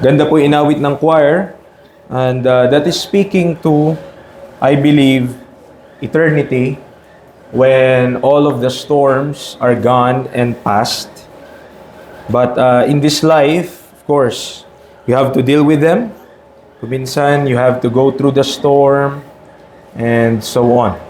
Ganda po inawit ng choir. And that is speaking to, I believe, eternity, when all of the storms are gone and past. But in this life, of course, you have to deal with them. Minsan, you have to go through the storm, and so on.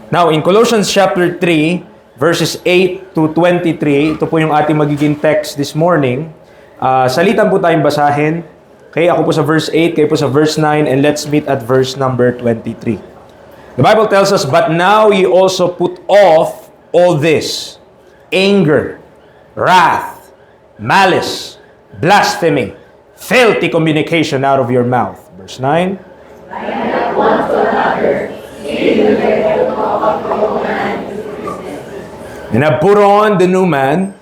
Now, in Colossians chapter 3, verses 8 to 23, ito po yung ating magiging text this morning. Salitan po tayong basahin. Okay, ako po sa verse 8, kayo po sa verse 9, and let's meet at verse number 23. The Bible tells us, "But now ye also put off all this, anger, wrath, malice, blasphemy, filthy communication out of your mouth." Verse 9. And not one to another, even the old man. And have put on the new man,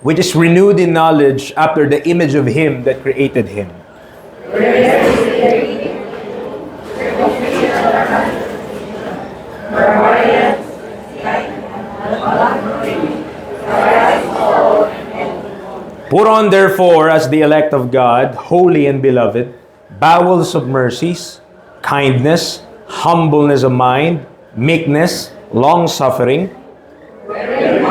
which is renewed in knowledge after the image of him that created him. Put on therefore as the elect of God, holy and beloved, bowels of mercies, kindness, humbleness of mind, meekness, long-suffering, Forgiving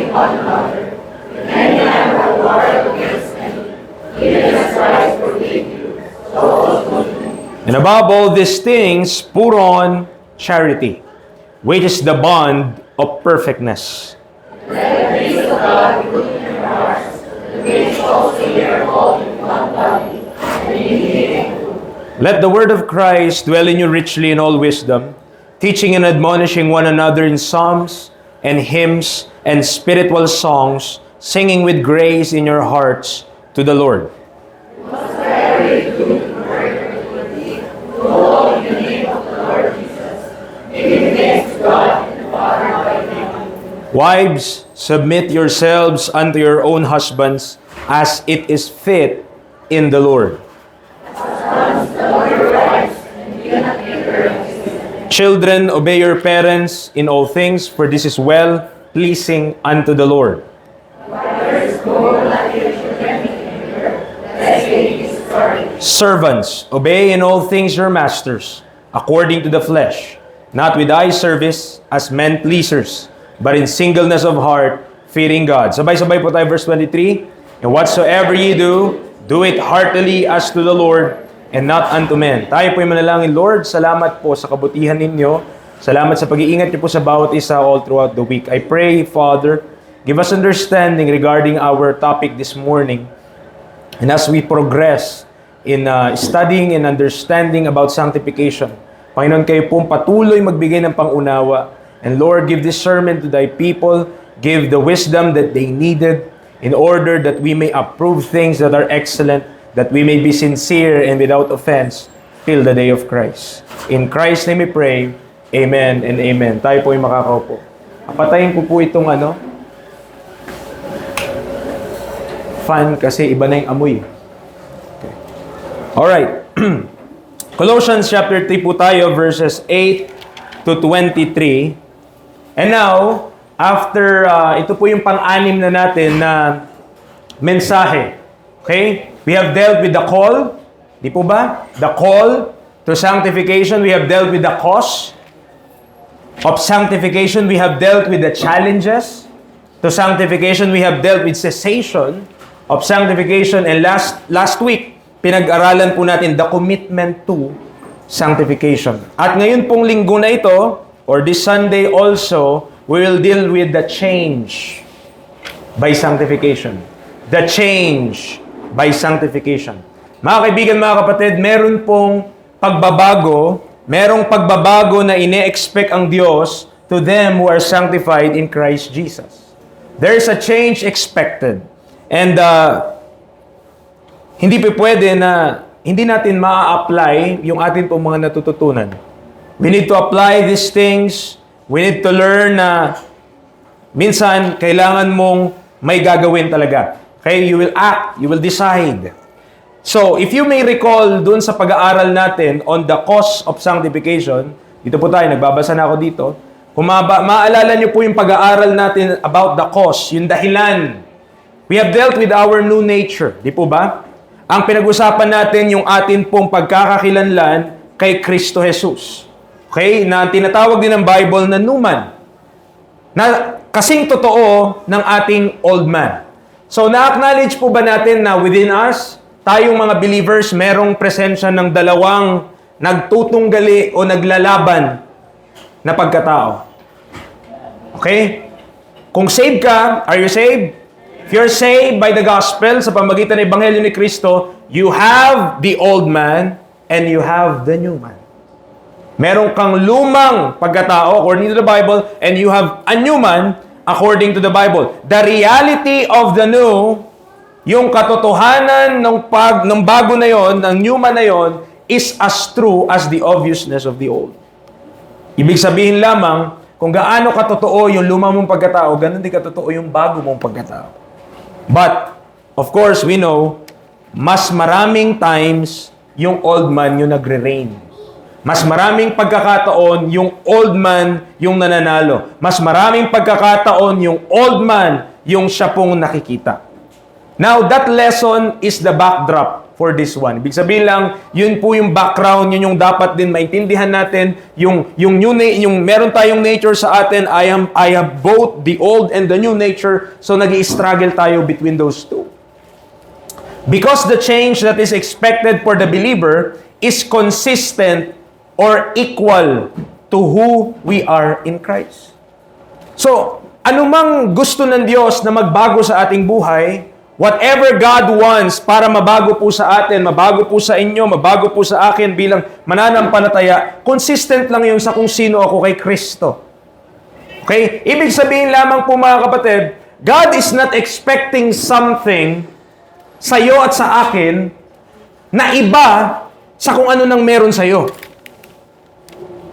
one another, if any man have warred against any, even as Christ forgave you, so also you. and above all these things, put on charity, which is the bond of perfectness. Let the peace of God be with your hearts, the which also ye are called in one body, and be thankful. Let the word of Christ dwell in you richly in all wisdom, teaching and admonishing one another in psalms and hymns and spiritual songs, singing with grace in your hearts to the Lord. Wives, submit yourselves unto your own husbands, as it is fit in the Lord. Children, obey your parents in all things, for this is well-pleasing unto the Lord. Servants, obey in all things your masters, according to the flesh, not with eye service as men pleasers, but in singleness of heart, fearing God. Sabay-sabay po tayo, verse 23. And whatsoever ye do, do it heartily as to the Lord, and not unto men. Tayo po yung manalangin, Lord, salamat po sa kabutihan ninyo. Salamat sa pag-iingat niyo po sa bawat isa all throughout the week. I pray, Father, give us understanding regarding our topic this morning. And as we progress in studying and understanding about sanctification, Panginoon, kayo pong patuloy magbigay ng pangunawa. And Lord, give discernment to thy people. Give the wisdom that they needed in order that we may approve things that are excellent, that we may be sincere and without offense till the day of Christ. In Christ's name we pray. Amen and amen. Tayo po yung makakaupo. Patayin ko po itong fan kasi iba na yung amoy. Okay. Alright. Colossians chapter 3 po tayo, verses 8 to 23. And now, after, ito po yung pang-anim na natin na mensahe. Okay? We have dealt with the call. Di po ba? The call to sanctification. We have dealt with the cause of sanctification. We have dealt with the challenges to sanctification. We have dealt with cessation of sanctification. And last week, pinag-aralan po natin the commitment to sanctification. At ngayon pong linggo na ito, or this Sunday also, we will deal with the change by sanctification. The change by sanctification. Mga kaibigan, mga kapatid, meron pong pagbabago, merong pagbabago na ine-expect ang Diyos to them who are sanctified in Christ Jesus. There is a change expected. And hindi pa pwede na hindi natin ma-apply yung atin pong mga natututunan. We need to apply these things. We need to learn na minsan kailangan mong may gagawin talaga. Okay? You will act. You will decide. So, if you may recall dun sa pag-aaral natin on the cause of sanctification, dito po tayo, nagbabasa na ako dito. Kung maalala nyo po yung pag-aaral natin about the cause, yung dahilan We have dealt with our new nature. Di po ba? Ang pinag-usapan natin yung atin pong pagkakakilanlan kay Kristo Jesus. Okay? Na tinatawag din ng Bible na new man. Na kasing totoo ng ating old man. So, na-acknowledge po ba natin na within us, tayong mga believers, merong presensya ng dalawang nagtutunggali o naglalaban na pagkatao? Okay? Kung saved ka, are you saved? If you're saved by the gospel, sa pamagitan ng Ebanghelyo ni Kristo, you have the old man and you have the new man. Meron kang lumang pagkatao according to the Bible and you have a new man according to the Bible. The reality of the new, yung katotohanan ng bago na yon, ng new man na yon, is as true as the obviousness of the old. Ibig sabihin lamang, kung gaano katotoo yung lumang mong pagkatao, ganun din katotoo yung bago mong pagkatao. But, of course, we know, mas maraming times yung old man yung nagre-reign. Mas maraming pagkakataon yung old man yung nananalo. Mas maraming pagkakataon yung old man yung siya pong nakikita. Now, that lesson is the backdrop for this one. Ibig sabihin lang, yun po yung background, yun yung dapat din maintindihan natin. Yung meron tayong nature sa atin, I have both the old and the new nature, so nag-i-struggle tayo between those two. Because the change that is expected for the believer is consistent or equal to who we are in Christ. So, anumang gusto ng Diyos na magbago sa ating buhay, whatever God wants para mabago po sa atin, mabago po sa inyo, mabago po sa akin bilang mananampalataya, consistent lang yun sa kung sino ako kay Kristo. Okay? Ibig sabihin lamang po mga kapatid, God is not expecting something sa iyo at sa akin na iba sa kung ano nang meron sa iyo.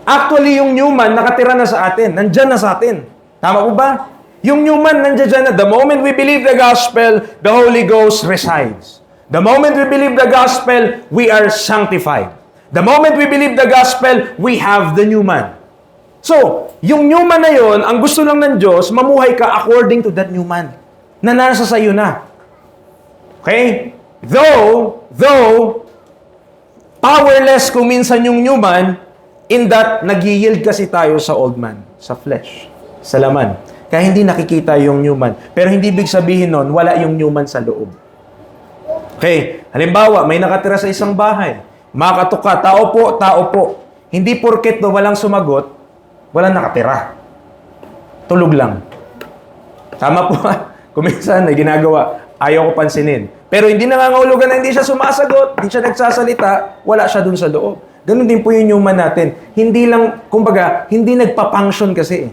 Actually, yung new man nakatira na sa atin, nandyan na sa atin. Tama po ba? Yung new man nandiyan na. The moment we believe the gospel, the Holy Ghost resides. The moment we believe the gospel, we are sanctified. The moment we believe the gospel, we have the new man. So, yung new man na yun, ang gusto lang ng Diyos, mamuhay ka according to that new man na nasa sayo na. Okay? Though, powerless kung minsan yung new man, in that, nag-yield kasi tayo sa old man, sa flesh, sa laman. Kaya hindi nakikita yung new man. Pero hindi ibig sabihin nun, wala yung new man sa loob. Okay, halimbawa, may nakatira sa isang bahay. Makatok ka, tao po. Hindi porket no, walang sumagot, walang nakatira. Tulog lang. Tama po. Kung minsan, may ginagawa, ayaw ko pansinin. Pero hindi nangangahulugan na hindi siya sumasagot, hindi siya nagsasalita, wala siya dun sa loob. Ganun din po yung new man natin. Hindi lang, kumbaga, hindi nagpa-function kasi eh.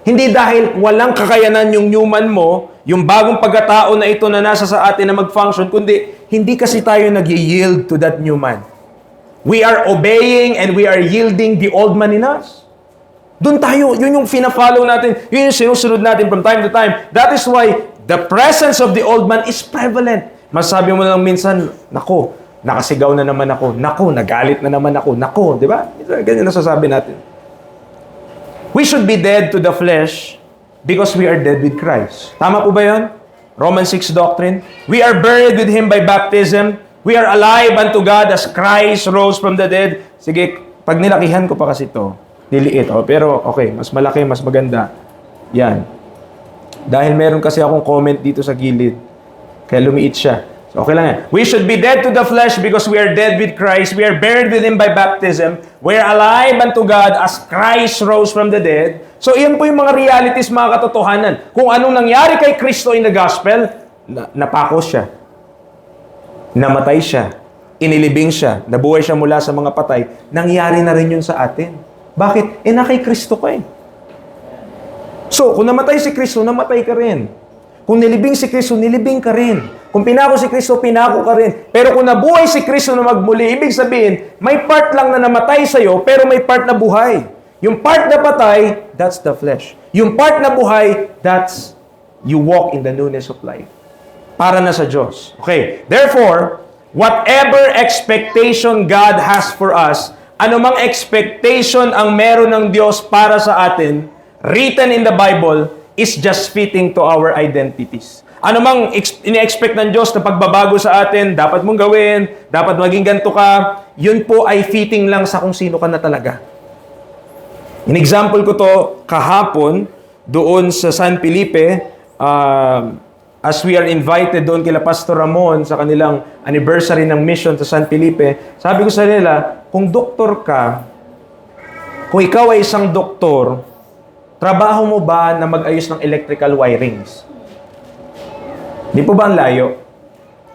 Hindi dahil walang kakayanan yung new man mo, yung bagong pagkatao na ito na nasa sa atin na mag-function, kundi hindi kasi tayo nag-yield to that new man. We are obeying and we are yielding the old man in us. Doon tayo, yun yung fina-follow natin, yun yung sinusunod natin from time to time. That is why the presence of the old man is prevalent. Masabi mo lang minsan, nako, nakasigaw na naman ako, nako, nagalit na naman ako, nako, di ba? Ganyan nasasabi natin. We should be dead to the flesh because we are dead with Christ. Tama po ba yun? Romans 6 doctrine. We are buried with Him by baptism. We are alive unto God as Christ rose from the dead. Sige, pag nilakihan ko pa kasi ito, niliit. Oh, pero okay, mas malaki, mas maganda. Yan. Dahil meron kasi akong comment dito sa gilid. Kaya lumiit siya. So, okay lang yan. We should be dead to the flesh because we are dead with Christ. We are buried with Him by baptism. We are alive unto God as Christ rose from the dead. So, iyan po yung mga realities, mga katotohanan. Kung anong nangyari kay Kristo in the gospel, napakos siya. Namatay siya. Inilibing siya. Nabuhay siya mula sa mga patay. Nangyari na rin yun sa atin. Bakit? Na kay Kristo ka eh. So, kung namatay si Kristo, namatay ka rin. Kung nilibing si Kristo, nilibing ka rin. Kung pinako si Kristo, pinako ka rin. Pero kung nabuhay si Kristo na magmuli, ibig sabihin, may part lang na namatay sa'yo, pero may part na buhay. Yung part na patay, that's the flesh. Yung part na buhay, that's you walk in the newness of life. Para na sa Diyos. Okay. Therefore, whatever expectation God has for us, anumang expectation ang meron ng Diyos para sa atin, written in the Bible, is just fitting to our identities. Ano mang ini-expect ng Diyos na pagbabago sa atin, dapat mong gawin, dapat maging ganito ka, yun po ay fitting lang sa kung sino ka na talaga. In example ko to kahapon, doon sa San Felipe, as we are invited doon kila Pastor Ramon sa kanilang anniversary ng mission sa San Felipe, sabi ko sa nila, kung doktor ka, kung ikaw ay isang doktor, trabaho mo ba na mag-ayos ng electrical wirings? Di po ba ang layo?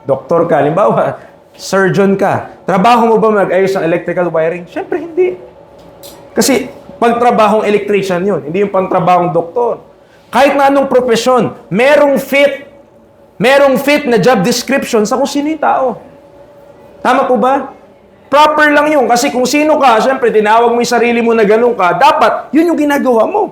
Doktor ka, halimbawa, surgeon ka. Trabaho mo ba mag-ayos ng electrical wiring? Siyempre, hindi. Kasi, pagtrabahong electrician yun, hindi yung pangtrabahong doktor. Kahit na anong profesyon, merong fit na job description sa kung sino yung tao. Tama po ba? Proper lang yun. Kasi kung sino ka, siyempre, tinawag mo yung sarili mo na ganun ka, dapat, yun yung ginagawa mo.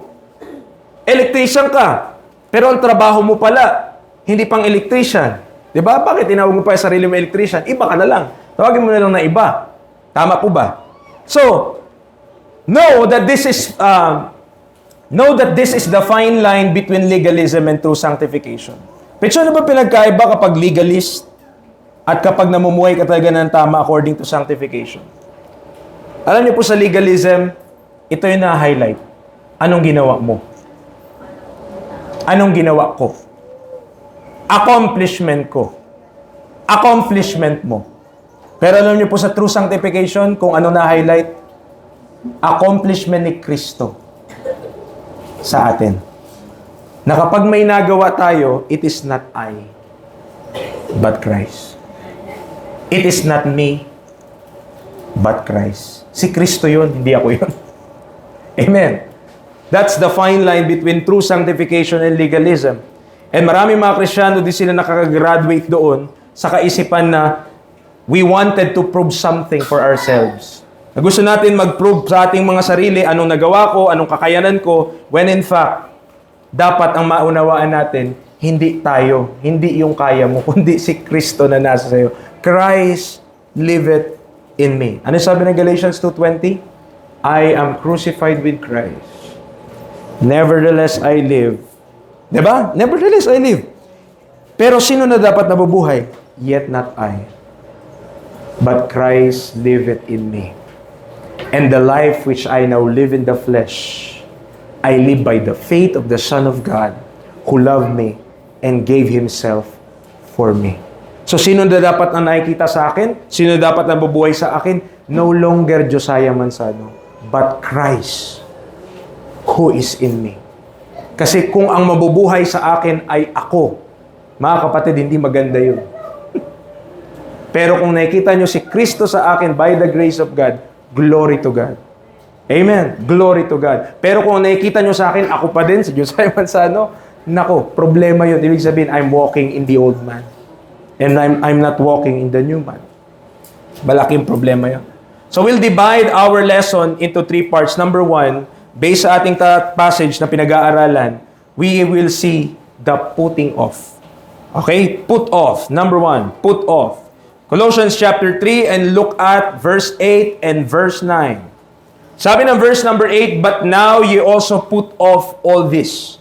Electrician ka, pero ang trabaho mo pala, hindi pang electrician. Diba? Bakit tinawag mo pa yung sarili mo electrician? Iba ka na lang. Tawagin mo na lang na iba. Tama po ba? So, know that this is the fine line between legalism and true sanctification. Pero ano ba pinagkaiba kapag legalist at kapag namumuhay ka talaga ng tama according to sanctification? Alam niyo po sa legalism, ito yung na-highlight. Anong ginawa mo? Anong ginawa ko? Accomplishment ko. Accomplishment mo. Pero alam niyo po sa true sanctification, kung ano na-highlight? Accomplishment ni Kristo sa atin. Na kapag may nagawa tayo, it is not I, but Christ. It is not me, but Christ. Si Kristo yun, hindi ako yun. Amen. That's the fine line between true sanctification and legalism. And maraming mga Kristiyano din sila nakaka-graduate doon sa kaisipan na we wanted to prove something for ourselves. Na gusto natin mag-prove sa ating mga sarili anong nagawa ko, anong kakayanan ko, when in fact, dapat ang maunawaan natin, hindi tayo, hindi yung kaya mo, kundi si Kristo na nasa sayo. Christ liveth in me. Ano sabi ng Galatians 2:20? I am crucified with Christ. Nevertheless I live. Diba? Nevertheless I live. Pero sino na dapat nabubuhay? Yet not I, but Christ liveth in me. And the life which I now live in the flesh, I live by the faith of the Son of God, who loved me and gave Himself for me. So sino na dapat na nakikita sa akin? Sino na dapat nabubuhay sa akin? No longer Josiah Mansano, but Christ, who is in me. Kasi kung ang mabubuhay sa akin ay ako, mga kapatid, hindi maganda yun. Pero kung nakikita nyo si Kristo sa akin by the grace of God, glory to God. Amen. Glory to God. Pero kung nakikita nyo sa akin, ako pa din, si Josiah Mansano, nako, problema yun. Ibig sabihin, I'm walking in the old man. And I'm not walking in the new man. Malaking problema yun. So we'll divide our lesson into 3 parts. Number 1, based sa ating passage na pinag-aaralan, we will see the putting off. Okay? Put off. Number 1, put off. Colossians chapter 3 and look at verse 8 and verse 9. Sabi ng verse number 8, but now ye also put off all this: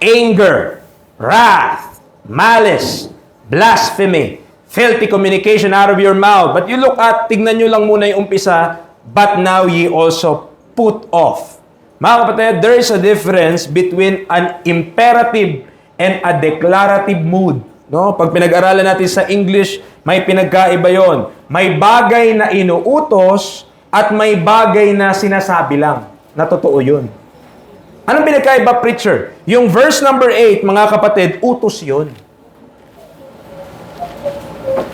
anger, wrath, malice, blasphemy, filthy communication out of your mouth. But you look at, tignan nyo lang muna yung umpisa, but now ye also put off. Mga kapatid, there is a difference between an imperative and a declarative mood. No? Pag pinag-aralan natin sa English, may pinagkaiba yon. May bagay na inuutos at may bagay na sinasabi lang. Na totoo yun. Anong pinagkaiba, preacher? Yung verse number 8, mga kapatid, utos yun.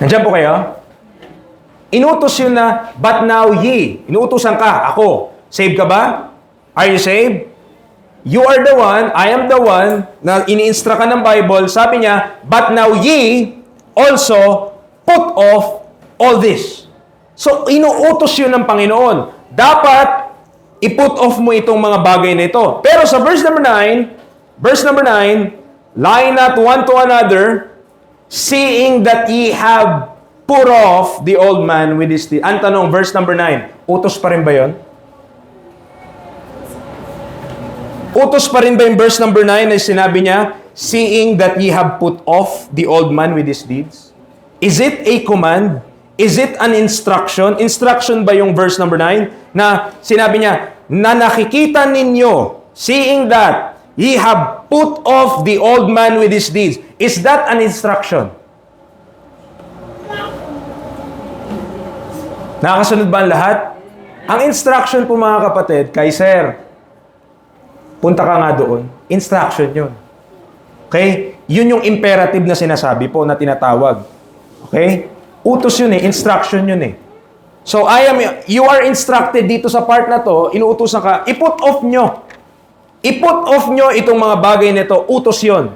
Nandiyan po kayo? Inutos yun na, but now ye. Inuutosan ka, ako. Save ka ba? Are you saved? You are the one, I am the one, na ini-instruct ka ng Bible. Sabi niya, but now ye also put off all this. So, inuutos yun ng Panginoon. Dapat, i-put off mo itong mga bagay na ito. Pero sa verse number 9, lie not one to another, seeing that ye have put off the old man with his deeds. Ang tanong, verse number 9, utos pa rin ba yun? Utos pa rin ba yung verse number 9 na sinabi niya, seeing that ye have put off the old man with his deeds? Is it a command? Is it an instruction? Instruction ba yung verse number 9? Na sinabi niya, na nakikita ninyo, seeing that ye have put off the old man with his deeds. Is that an instruction? Nakakasunod ba ang lahat? Ang instruction po mga kapatid, kay sir, punta ka nga doon. Instruction yun. Okay? Yun yung imperative na sinasabi po na tinatawag. Okay? Utos yun instruction yun So you are instructed dito sa part na to, inuutosan ka, i-put off nyo. I-put off nyo itong mga bagay nito, utos yun.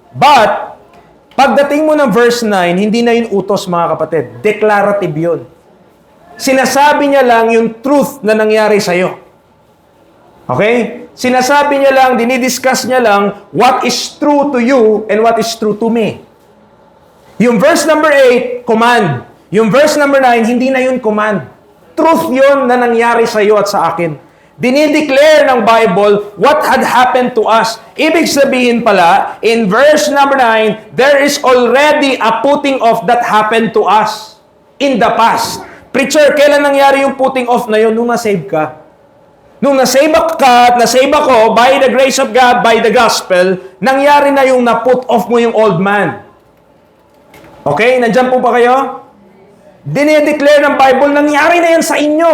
But, pagdating mo ng verse 9, hindi na yun utos mga kapatid. Declarative yun. Sinasabi niya lang yung truth na nangyari sa'yo. Okay? Sinasabi niya lang, dinidiscuss niya lang what is true to you and what is true to me. Yung verse number 8, command. Yung verse number 9, hindi na yun command. Truth yun na nangyari sa iyo at sa akin. Dinideclare ng Bible what had happened to us. Ibig sabihin pala, in verse number 9, there is already a putting off that happened to us in the past. Preacher, kailan nangyari yung putting off na yun? Nung na-save ka. Nung na-save ka at na-save ako, by the grace of God, by the gospel, nangyari na yung na-put off mo yung old man. Okay? Nandyan po ba kayo? Dinideclare ng Bible, nangyari na yan sa inyo.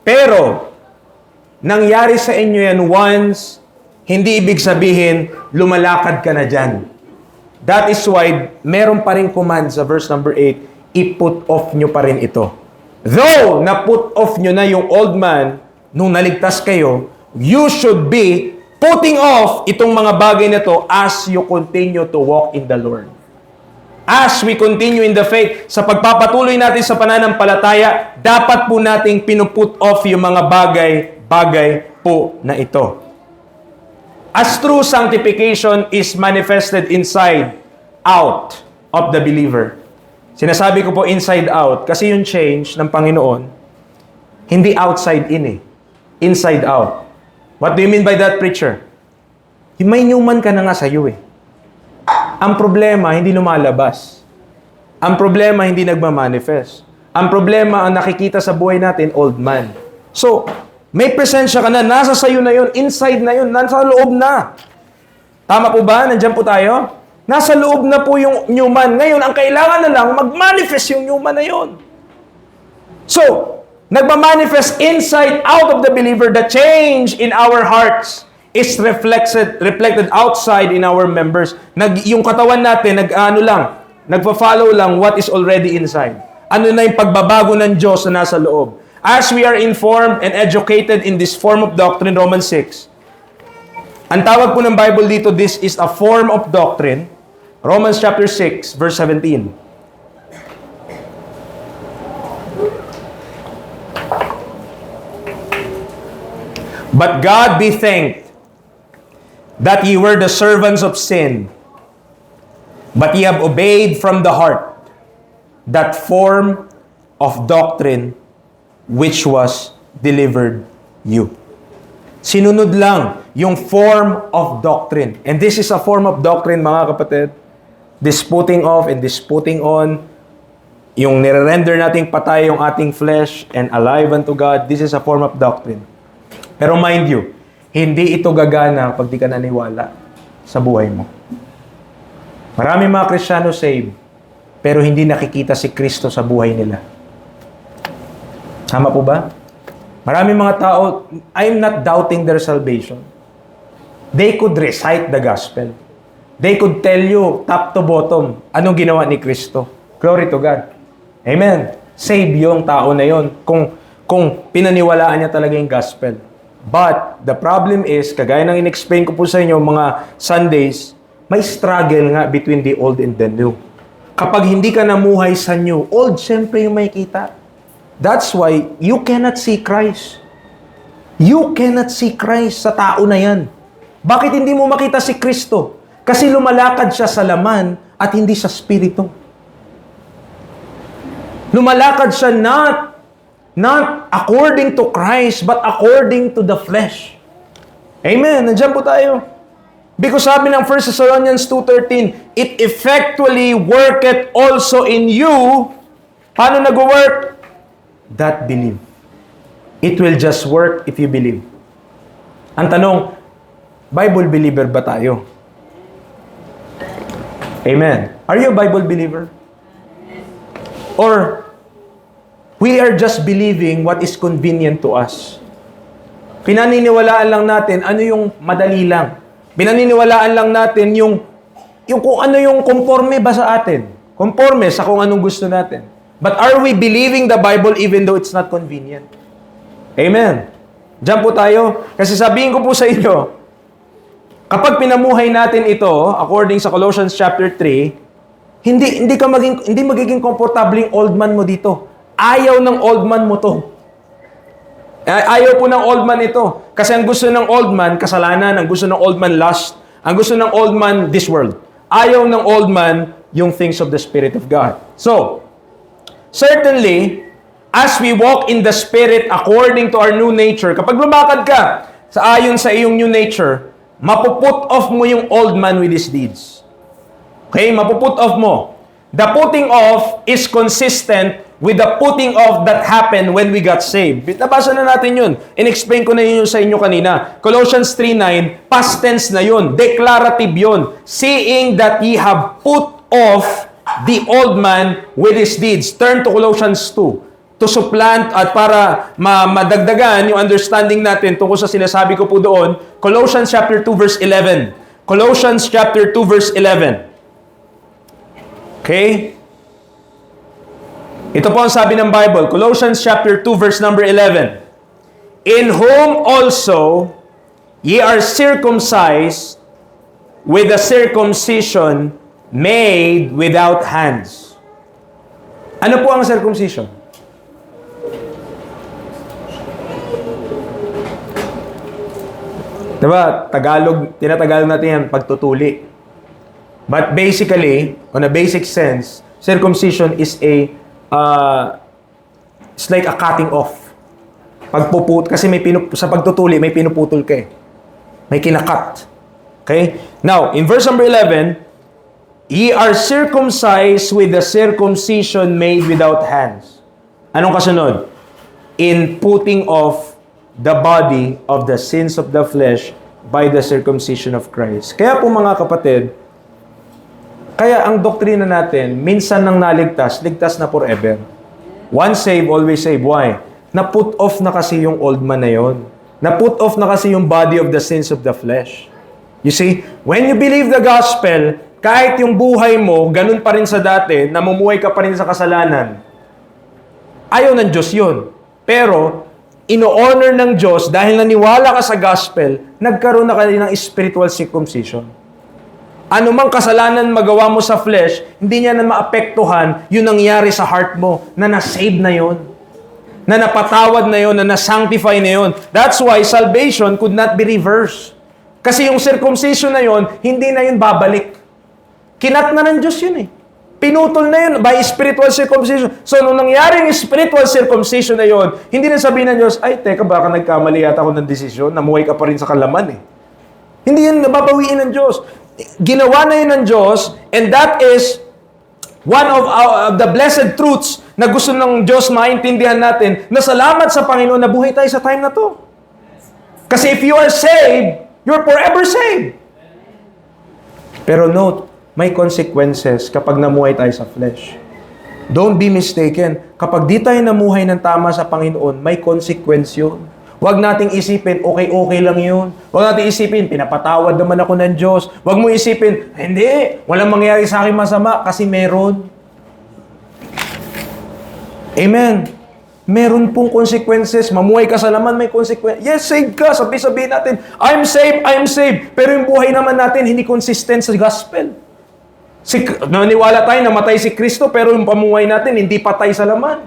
Pero, nangyari sa inyo yan once, hindi ibig sabihin, lumalakad ka na dyan. That is why, meron pa rin command sa verse number 8, i-put off nyo pa rin ito. Though, na-put off nyo na yung old man, nung naligtas kayo, you should be putting off itong mga bagay na to as you continue to walk in the Lord. As we continue in the faith, sa pagpapatuloy natin sa pananampalataya, dapat po nating pinuput off yung mga bagay po na ito. As true sanctification is manifested inside, out of the believer. Sinasabi ko po inside out, kasi yung change ng Panginoon, hindi outside in inside out. What do you mean by that, preacher? May newman ka na nga sa iyo Ang problema, hindi lumalabas. Ang problema, hindi nagmamanifest. Ang problema, ang nakikita sa buhay natin, old man. So, may presensya ka na, nasa sayo na yun, inside na yun, nasa loob na. Tama po ba? Nandiyan po tayo? Nasa loob na po yung new man. Ngayon, ang kailangan na lang, mag-manifest yung new man na yun. So, nagmamanifest inside, out of the believer, the change in our hearts is reflected outside in our members. Yung katawan natin, nagpa-follow lang what is already inside. Ano na yung pagbabago ng Diyos na nasa loob. As we are informed and educated in this form of doctrine, Romans 6, ang tawag po ng Bible dito, this is a form of doctrine. Romans chapter 6, verse 17. But God be thanked that ye were the servants of sin, but ye have obeyed from the heart that form of doctrine which was delivered you. Sinunod lang yung form of doctrine. And this is a form of doctrine, mga kapatid. This putting off and this putting on, yung nire-render nating patay yung ating flesh and alive unto God, this is a form of doctrine. Pero mind you, hindi ito gagana pag di ka naniwala sa buhay mo. Marami mga Kristiyano saved, pero hindi nakikita si Kristo sa buhay nila. Tama po ba? Marami mga tao, I'm not doubting their salvation. They could recite the gospel. They could tell you, top to bottom, anong ginawa ni Kristo. Glory to God. Amen. Save yung tao na yon kung pinaniwalaan niya talaga yung gospel. But, the problem is, kagaya ng in-explain ko po sa inyo mga Sundays, may struggle nga between the old and the new. Kapag hindi ka namuhay sa new, old, syempre yung may kita. That's why you cannot see Christ. You cannot see Christ sa tao na yan. Bakit hindi mo makita si Kristo? Kasi lumalakad siya sa laman at hindi sa spirito. Lumalakad siya not according to Christ, but according to the flesh. Amen. Nandiyan po tayo. Because sabi ng 1 Thessalonians 2:13, it effectually worketh also in you. Paano nag-work? That believe. It will just work if you believe. Ang tanong, Bible believer ba tayo? Amen. Are you a Bible believer? Or we are just believing what is convenient to us? Pinaniniwalaan lang natin ano yung madali lang. Pinaniniwalaan lang natin yung kung ano yung conforme ba sa atin. Conforme sa kung anong gusto natin. But are we believing the Bible even though it's not convenient? Amen. Diyan po tayo. Kasi sabihin ko po sa inyo, kapag pinamuhay natin ito, according sa Colossians chapter 3, hindi magiging komportabling old man mo dito. Ayaw ng old man mo to. Ayaw po ng old man ito. Kasi ang gusto ng old man, kasalanan. Ang gusto ng old man, lust. Ang gusto ng old man, this world. Ayaw ng old man, yung things of the Spirit of God. So, certainly, as we walk in the Spirit according to our new nature, kapag lumakad ka ayon sa iyong new nature, mapuput off mo yung old man with his deeds. Okay? Mapuput off mo. The putting off is consistent with the putting off that happened when we got saved. Nabasa na natin yun. In-explain ko na yun sa inyo kanina. Colossians 3:9, past tense na yun. Declarative yun. Seeing that ye have put off the old man with his deeds. Turn to Colossians 2. To supplant at para madagdagan yung understanding natin tungkol sa sinasabi ko po doon. Colossians chapter 2 verse 11. Colossians chapter 2 verse 11. Okay? Ito po ang sabi ng Bible, Colossians chapter 2 verse number 11. In whom also ye are circumcised with a circumcision made without hands. Ano po ang circumcision? Diba? Tinatagalog natin yan, pagtutuli. But basically, on a basic sense, circumcision is it's like a cutting off. Kasi sa pagtutuli, may pinuputol ka eh. May kinakat. Okay? Now, in verse number 11, ye are circumcised with the circumcision made without hands. Anong kasunod? In putting off the body of the sins of the flesh by the circumcision of Christ. Kaya po mga kapatid, kaya ang doktrina natin, minsan nang naligtas, ligtas na forever. Once saved, always saved. Why? Na-put off na kasi yung old man na yon. Na-put off na kasi yung body of the sins of the flesh. You see, when you believe the gospel, kahit yung buhay mo, ganun pa rin sa dati, namumuhay ka pa rin sa kasalanan, ayaw ng Diyos yun. Pero, ino-honor ng Diyos dahil naniwala ka sa gospel, nagkaroon na kayo ng spiritual circumcision. Ano mang kasalanan magawa mo sa flesh, hindi niya na maapektuhan yung nangyari sa heart mo, na na-save na yon, na napatawad na yon, na na-sanctify na yon. That's why salvation could not be reversed. Kasi yung circumcision na yon, hindi na yun babalik. Kinat na ng Diyos yun eh. Pinutol na yun by spiritual circumcision. So, nung nangyari yung spiritual circumcision na yon, hindi na sabihin ng Diyos, ay, teka, baka nagkamali yata ako ng desisyon, namuhay ka pa rin sa kalaman eh. Hindi yun nababawiin ng Diyos. Ginawa na yun ng Diyos, and that is one of the blessed truths na gusto ng Diyos maintindihan natin, na salamat sa Panginoon na buhay tayo sa time na to. Kasi if you are saved, you're forever saved. Pero note, may consequences kapag namuhay tayo sa flesh. Don't be mistaken. Kapag di tayo namuhay ng tama sa Panginoon, may consequence yun. Huwag nating isipin, okay lang yun. Huwag nating isipin, pinapatawad naman ako ng Diyos. Huwag mo isipin, hindi, walang mangyayari sa akin masama kasi meron. Amen. Meron pong consequences. Mamuhay ka sa laman, may consequences. Yes, saved ka. Sabi-sabihin natin, I'm saved. Pero yung buhay naman natin, hindi consistent sa gospel. Naniwala tayo na matay si Kristo, pero yung pamuhay natin, hindi patay sa laman.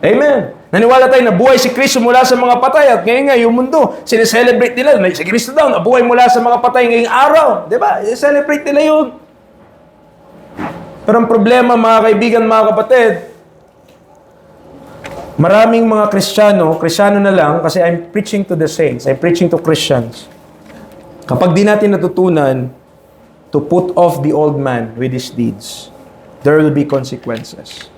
Amen. Naniwala tayo na buhay si Kristo mula sa mga patay at ngayon nga yung mundo, sineselebrate nila na si Kristo daw nabuhay mula sa mga patay ngayong araw. Diba? I-celebrate nila yun. Pero ang problema, mga kaibigan, mga kapatid, maraming mga Kristiyano na lang kasi I'm preaching to the saints, I'm preaching to Christians. Kapag di natin natutunan to put off the old man with his deeds, there will be consequences.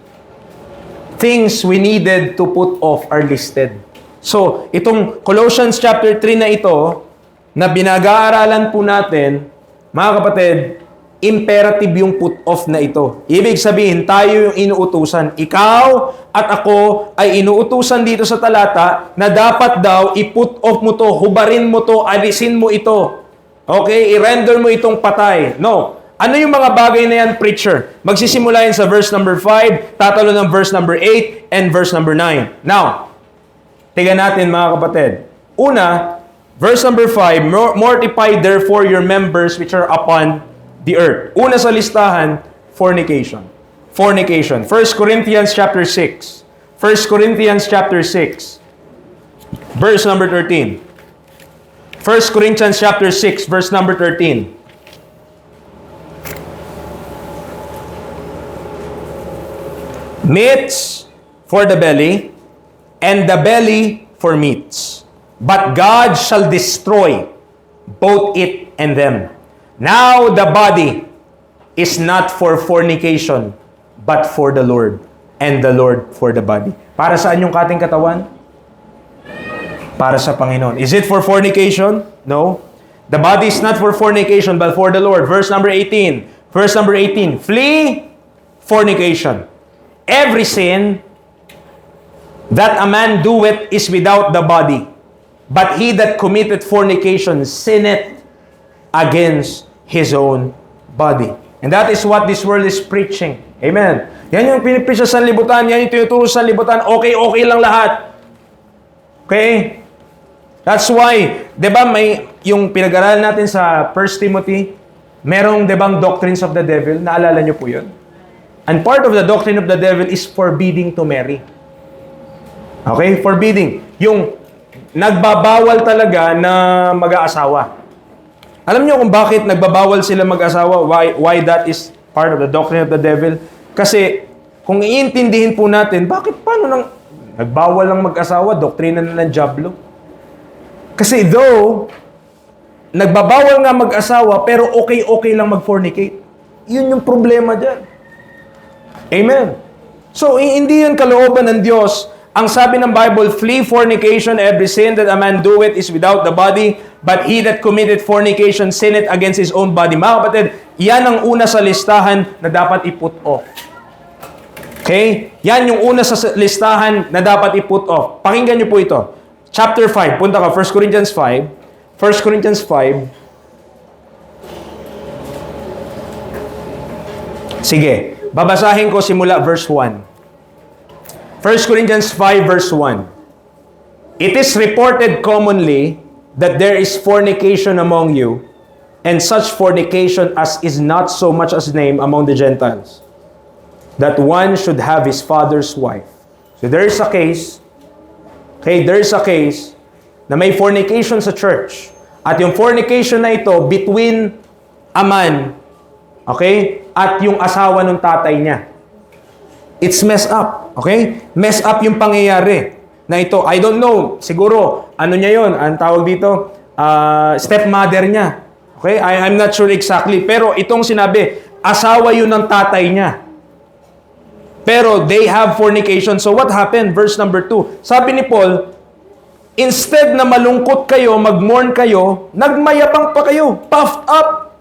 Things we needed to put off are listed. So, itong Colossians chapter 3 na ito, na binag-aaralan po natin, mga kapatid, imperative yung put off na ito. Ibig sabihin, tayo yung inuutusan. Ikaw at ako ay inuutusan dito sa talata na dapat daw i-put off mo to, hubarin mo to, alisin mo ito. Okay? I-render mo itong patay. No. Ano yung mga bagay na yan, preacher? Magsisimula yan sa verse number 5, tatalo ng verse number 8, and verse number 9. Now, tingnan natin mga kapatid. Una, verse number 5, mortify therefore your members which are upon the earth. Una sa listahan, fornication. Fornication. 1 Corinthians chapter 6. 1 Corinthians chapter 6. Verse number 13. 1 Corinthians chapter 6, verse number 13. Meats for the belly, and the belly for meats. But God shall destroy both it and them. Now the body is not for fornication, but for the Lord, and the Lord for the body. Para saan yung kating katawan? Para sa Panginoon. Is it for fornication? No. The body is not for fornication, but for the Lord. Verse number 18. Verse number 18. Flee fornication. Every sin that a man doeth is without the body. But he that committeth fornication sinneth against his own body. And that is what this world is preaching. Amen. Yan yung pinipreach sa sanlibutan. Yan yung tinuturo sa sanlibutan. Okay lang lahat. Okay? That's why, di ba may, yung pinag-aralan natin sa 1 Timothy, merong, di ba, doctrines of the devil? Naalala nyo po yun? And part of the doctrine of the devil is forbidding to marry. Okay? Forbidding. Yung nagbabawal talaga na mag-aasawa. Alam niyo kung bakit nagbabawal sila mag-asawa? Why that is part of the doctrine of the devil? Kasi kung iintindihin po natin, paano nang nagbawal lang mag-asawa? Doktrina na ng Diablo. Kasi though, nagbabawal nga mag-asawa, pero okay lang mag-fornicate. Yun yung problema dyan. Amen. So, hindi yun kalooban ng Diyos. Ang sabi ng Bible, flee fornication, every sin that a man doeth is without the body, but he that committed fornication sinneth against his own body. Mga kapatid, yan ang una sa listahan na dapat i-put off. Okay? Yan yung una sa listahan na dapat i-put off. Pakinggan niyo po ito. Chapter 5, punta ka, 1 Corinthians 5. 1 Corinthians 5. Sige, babasahin ko simula verse 1. 1 Corinthians 5 verse 1. It is reported commonly that there is fornication among you, and such fornication as is not so much as named among the Gentiles, that one should have his father's wife. So there is a case, na may fornication sa church. At yung fornication na ito between a man, okay, at yung asawa ng tatay niya. It's messed up. Okay? Messed up yung pangyayari na ito. I don't know. Siguro, ano niya yun? Ang tawag dito? Stepmother niya. Okay? I'm not sure exactly. Pero itong sinabi, asawa yun ng tatay niya. Pero they have fornication. So what happened? Verse number 2. Sabi ni Paul, instead na malungkot kayo, mag-mourn kayo, nagmayabang pa kayo, puffed up,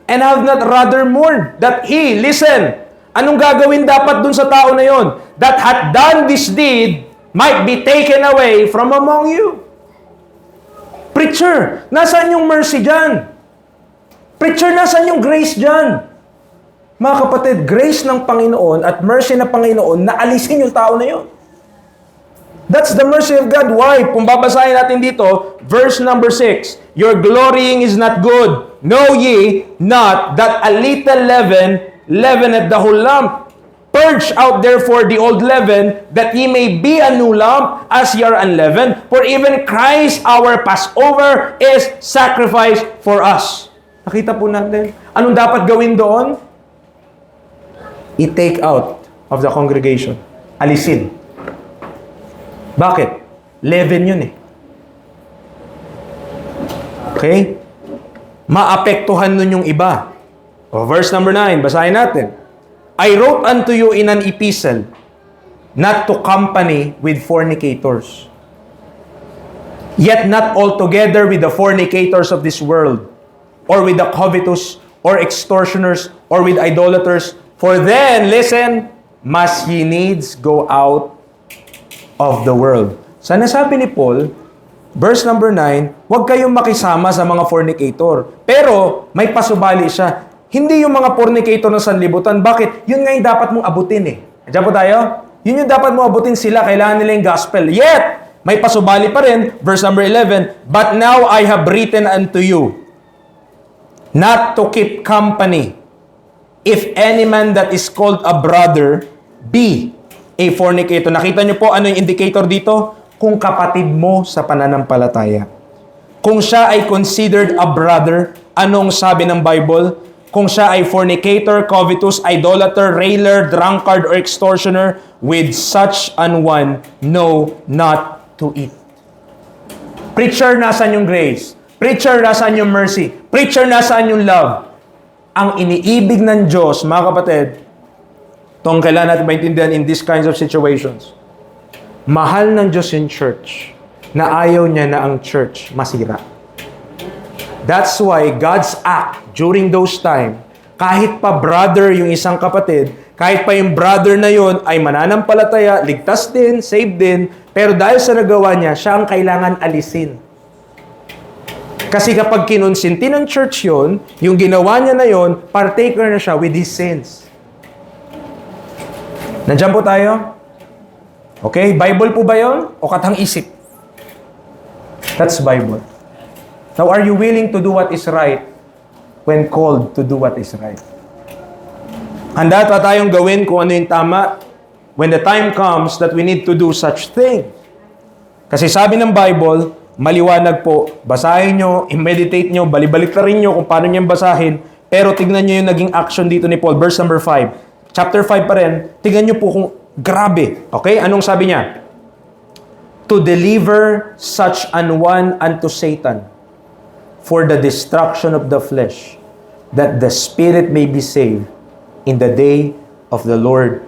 and have not rather mourned that he, listen, anong gagawin dapat dun sa tao na yon? That hath done this deed might be taken away from among you. Preacher, nasaan yung mercy dyan? Preacher, nasaan yung grace dyan? Mga kapatid, grace ng Panginoon at mercy ng Panginoon na alisin yung tao na yon. That's the mercy of God. Why? Kung babasahin natin dito, verse number 6, your glorying is not good. Know ye not that a little leaven leaveneth the whole lump? Purge out therefore the old leaven, that ye may be a new lump, as ye are unleavened. For even Christ our Passover is sacrificed for us. Nakita po natin. Anong dapat gawin doon? I-take out of the congregation. Alisin. Bakit? Leaven yun eh. Okay? maapektuhan nun yung iba. Verse number 9, basahin natin. I wrote unto you in an epistle, not to company with fornicators, yet not altogether with the fornicators of this world, or with the covetous, or extortioners, or with idolaters. For then, listen, must ye needs go out of the world. Sa nasabi ni Paul, verse number 9, huwag kayong makisama sa mga fornicator. Pero, may pasubali siya. Hindi yung mga fornicator ng sanlibutan. Bakit? Yun nga yung dapat mong abutin eh. Diyan po tayo? Yun yung dapat mong abutin sila. Kailangan nila yung gospel. Yet, may pasubali pa rin. Verse number 11, but now I have written unto you, not to keep company, if any man that is called a brother be a fornicator. Nakita niyo po ano yung indicator dito? Kung kapatid mo sa pananampalataya. Kung siya ay considered a brother, anong sabi ng Bible? Kung siya ay fornicator, covetous, idolater, railer, drunkard, or extortioner, with such an one, no, not to eat. Preacher, nasaan yung grace? Preacher, nasaan yung mercy? Preacher, nasaan yung love? Ang iniibig ng Diyos, mga kapatid, itong kailangan natin maintindihan in these kinds of situations. Mahal ng Diyos yung church na ayaw niya na ang church masira. That's why God's act during those time, kahit pa brother yung isang kapatid, kahit pa yung brother na yon ay mananampalataya, ligtas din, saved din, pero dahil sa nagawa niya, siya ang kailangan alisin. Kasi kapag kinonsinti ng church yon, yung ginawa niya na yon, partaker na siya with his sins. Nandiyan po tayo? Okay? Bible po ba yon? O katang isip? That's Bible. Now, are you willing to do what is right when called to do what is right? Handa pa tayong gawin kung ano yung tama when the time comes that we need to do such thing. Kasi sabi ng Bible, maliwanag po, basahin nyo, i-meditate nyo, balibalik-tarin nyo kung paano nyo basahin, pero tignan nyo yung naging action dito ni Paul. Verse number 5. Chapter 5 pa rin, tignan nyo po kung grabe. Okay? Anong sabi niya? To deliver such an one unto Satan, for the destruction of the flesh, that the spirit may be saved in the day of the Lord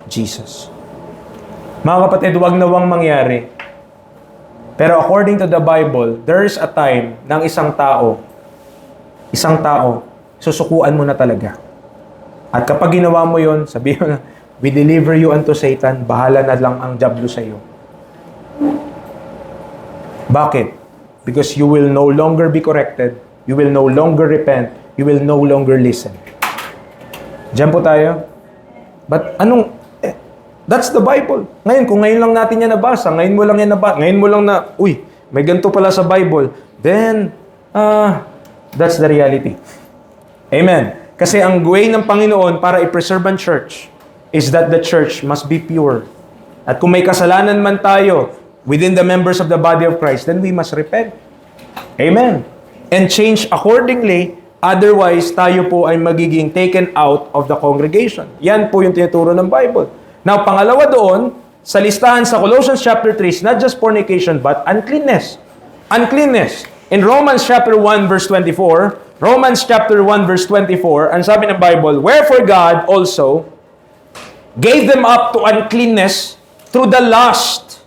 Jesus. Mga kapatid, huwag nawang mangyari. Pero according to the Bible, there is a time ng isang tao, susukuan mo na talaga. At kapag ginawa mo yon, sabihin mo na, we deliver you unto Satan, bahala na lang ang diablo sa iyo. Bakit? Because you will no longer be corrected, you will no longer repent, you will no longer listen. Diyan po tayo. But that's the Bible. Ngayon, kung ngayon lang natin yan nabasa, ngayon mo lang na, may ganito pala sa Bible, then, that's the reality. Amen. Kasi ang way ng Panginoon para i-preserve ang church is that the church must be pure. At kung may kasalanan man tayo within the members of the body of Christ, then we must repent. Amen. And change accordingly, otherwise tayo po ay magiging taken out of the congregation. Yan po yung tinuturo ng Bible. Now, pangalawa doon, sa listahan sa Colossians chapter 3, is not just fornication, but uncleanness. Uncleanness. In Romans chapter 1, verse 24, ang sabi ng Bible, wherefore God also gave them up to uncleanness through the lust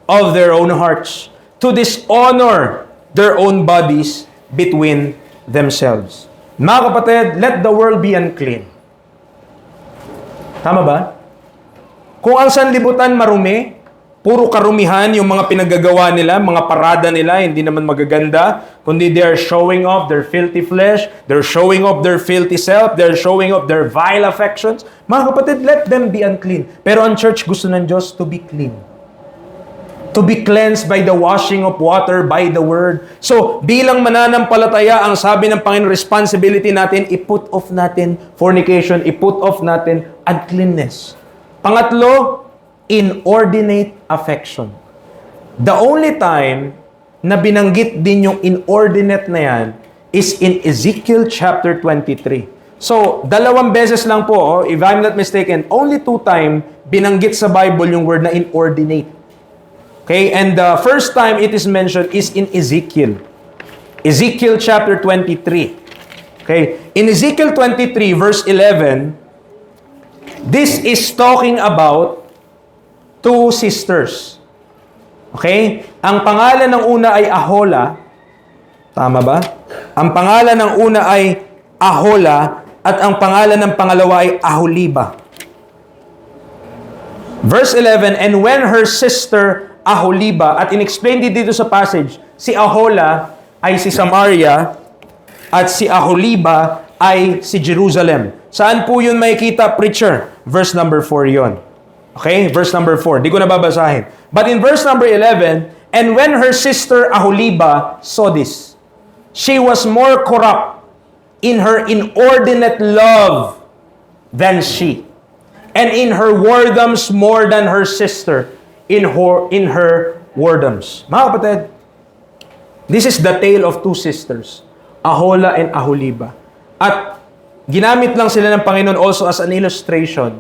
of their own hearts, to dishonor their own bodies between themselves. Mga kapatid, let the world be unclean. Tama ba? Kung ang sanlibutan marumi, puro karumihan yung mga pinaggagawa nila, mga parada nila, hindi naman magaganda, kundi they are showing off their filthy flesh, they're showing off their filthy self, they're showing off their vile affections. Mga kapatid, let them be unclean. Pero ang church gusto ng Diyos to be clean. To be cleansed by the washing of water, by the word. So, bilang mananampalataya, ang sabi ng Panginoon, responsibility natin, i-put off natin fornication, i-put off natin uncleanness. Pangatlo, inordinate affection. The only time na binanggit din yung inordinate na yan is in Ezekiel chapter 23. So, 2 beses lang po, if I'm not mistaken, only 2 times binanggit sa Bible yung word na inordinate. Okay? And the first time it is mentioned is in Ezekiel. Ezekiel chapter 23. Okay? In Ezekiel 23 verse 11, this is talking about two sisters. Okay? Ang pangalan ng una ay Ahola. Tama ba? Ang pangalan ng una ay Ahola at ang pangalan ng pangalawa ay Aholiba. Verse 11, and when her sister Aholiba, at in-explain dito sa passage, si Ahola ay si Samaria at si Aholiba ay si Jerusalem. Saan po yun makikita, preacher? Verse number 4 yon. Okay? Verse number 4. Di ko na babasahin. But in verse number 11, and when her sister Aholiba saw this, she was more corrupt in her inordinate love than she, and in her whoredoms more than her sister in her whoredoms. Mga kapatid, this is the tale of two sisters, Ahola and Aholiba. At ginamit lang sila ng Panginoon also as an illustration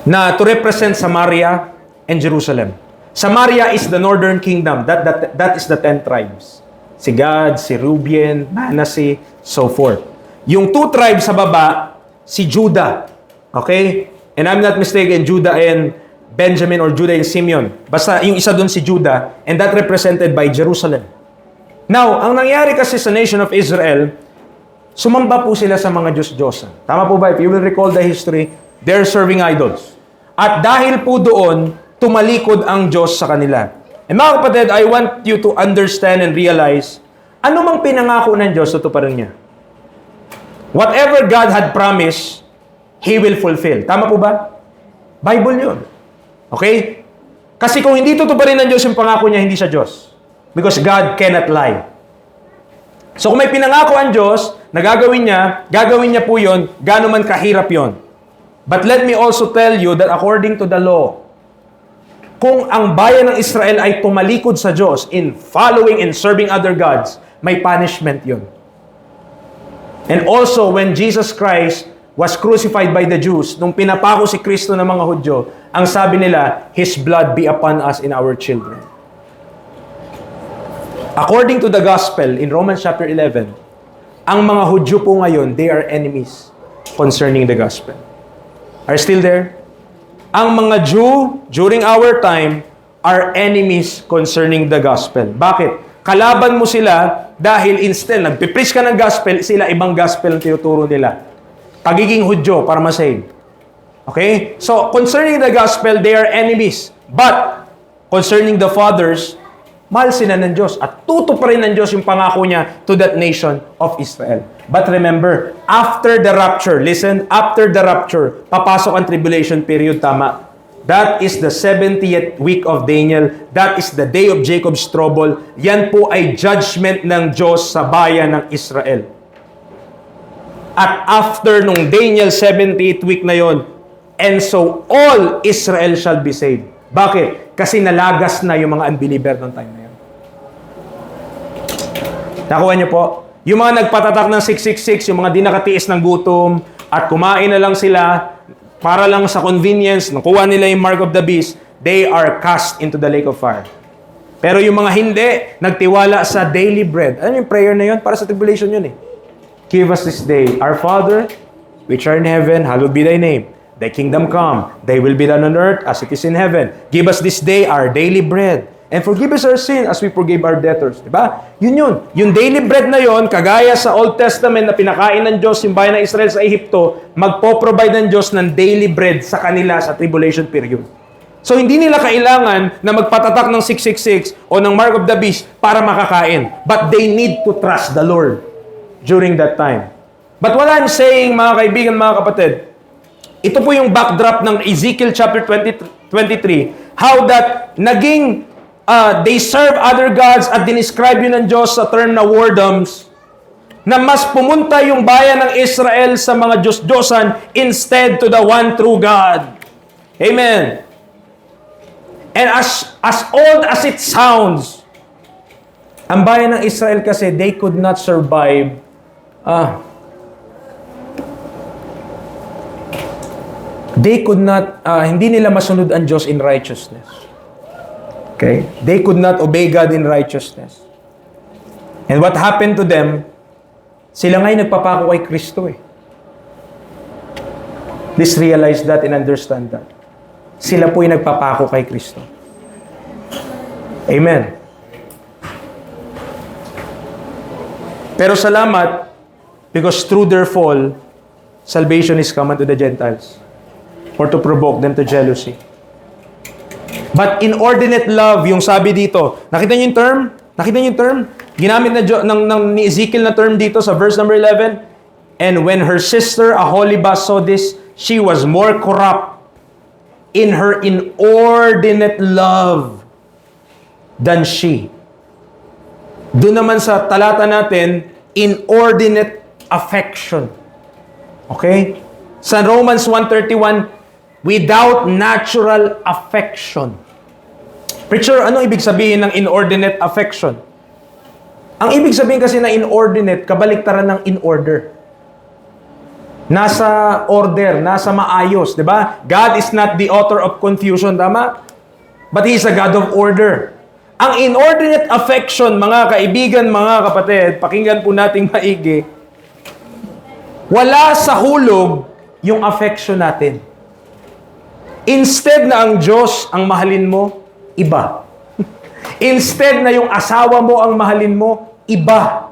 na to represent Samaria and Jerusalem. Samaria is the northern kingdom. That is the 10 tribes. Si Gad, si Reuben, Manasseh, so forth. Yung 2 tribes sa baba, si Judah. Okay? And I'm not mistaken, Judah and Benjamin or Judah and Simeon. Basta yung isa doon si Judah, and that represented by Jerusalem. Now, ang nangyari kasi sa nation of Israel, sumamba po sila sa mga Diyos-Diyosan. Tama po ba? If you will recall the history, they're serving idols. At dahil po doon, tumalikod ang Diyos sa kanila. And mga kapatid, I want you to understand and realize, ano mang pinangako ng Diyos, tutuparin niya. Whatever God had promised, He will fulfill. Tama po ba? Bible yun. Okay? Kasi kung hindi tutuparin ng Diyos yung pangako niya, hindi siya Diyos. Because God cannot lie. So kung may pinangako ang Diyos na gagawin niya po yun, gaano man kahirap yun. But let me also tell you that according to the law, kung ang bayan ng Israel ay tumalikod sa Diyos in following and serving other gods, may punishment yun. And also, when Jesus Christ was crucified by the Jews, nung pinapako si Kristo ng mga Hudyo, ang sabi nila, His blood be upon us and our children. According to the gospel in Romans chapter 11, ang mga Hudyo po ngayon, they are enemies concerning the gospel. Are you still there? Ang mga Jew, during our time, are enemies concerning the gospel. Bakit? Kalaban mo sila dahil instead, nagpipreach ka ng gospel, sila ibang gospel ang tinuturo nila. Pagiging Hudyo para masave. Okay? So, concerning the gospel, they are enemies. But, concerning the fathers, mahal sila ng Diyos at tutuparin ng Diyos yung pangako niya to that nation of Israel. But remember, after the rapture, listen, after the rapture, papasok ang tribulation period, tama. That is the 70th week of Daniel. That is the day of Jacob's trouble. Yan po ay judgment ng Diyos sa bayan ng Israel. At after nung Daniel 70th week na yon, and so all Israel shall be saved. Bakit? Kasi nalagas na yung mga unbeliever ng time na yun. Nakuha niyo po? Yung mga nagpatatak ng 666, yung mga di nakatiis ng gutom, at kumain na lang sila para lang sa convenience, nakuha nila yung mark of the beast, they are cast into the lake of fire. Pero yung mga hindi, nagtiwala sa daily bread. Ano yung prayer na yun? Para sa tribulation yun eh. Give us this day, our Father, which are in heaven, hallowed be thy name. Thy kingdom come, thy will be done on earth as it is in heaven. Give us this day our daily bread. And forgive us our sin as we forgive our debtors. Diba? Yun. Yung daily bread na yon, kagaya sa Old Testament na pinakain ng Diyos yung bayan ng Israel sa Ehipto, magpo-provide ng Diyos ng daily bread sa kanila sa tribulation period. So hindi nila kailangan na magpatatak ng 666 o ng mark of the beast para makakain. But they need to trust the Lord during that time. But what I'm saying, mga kaibigan, mga kapatid, ito po yung backdrop ng Ezekiel chapter 23, how that naging they serve other gods at dinescribe yun ng Diyos sa term na whoredoms, na mas pumunta yung bayan ng Israel sa mga Diyos-Diyosan instead to the one true God. Amen. And as old as it sounds, ang bayan ng Israel kasi, they could not survive hindi nila masunod ang Diyos in righteousness. Okay? They could not obey God in righteousness. And what happened to them, sila nga'y nagpapako kay Kristo eh. Please realize that and understand that. Sila po'y nagpapako kay Kristo. Amen. Pero salamat, because through their fall, salvation is come unto the Gentiles, or to provoke them to jealousy. But inordinate love, yung sabi dito, nakita niyo yung term? Nakita niyo yung term? Ginamit ni Ezekiel na term dito sa verse number 11. And when her sister Aholibah saw this, she was more corrupt in her inordinate love than she. Doon naman sa talata natin, inordinate affection. Okay? Sa Romans 1:31, without natural affection. Preacher, ano ibig sabihin ng inordinate affection? Ang ibig sabihin kasi na inordinate, kabaliktaran ng in order. Nasa order, nasa maayos, di ba? God is not the author of confusion, tama? But He is a God of order. Ang inordinate affection, mga kaibigan, mga kapatid, pakinggan po nating maigi, wala sa hulog yung affection natin. Instead na ang Diyos ang mahalin mo, iba. Instead na yung asawa mo ang mahalin mo, iba.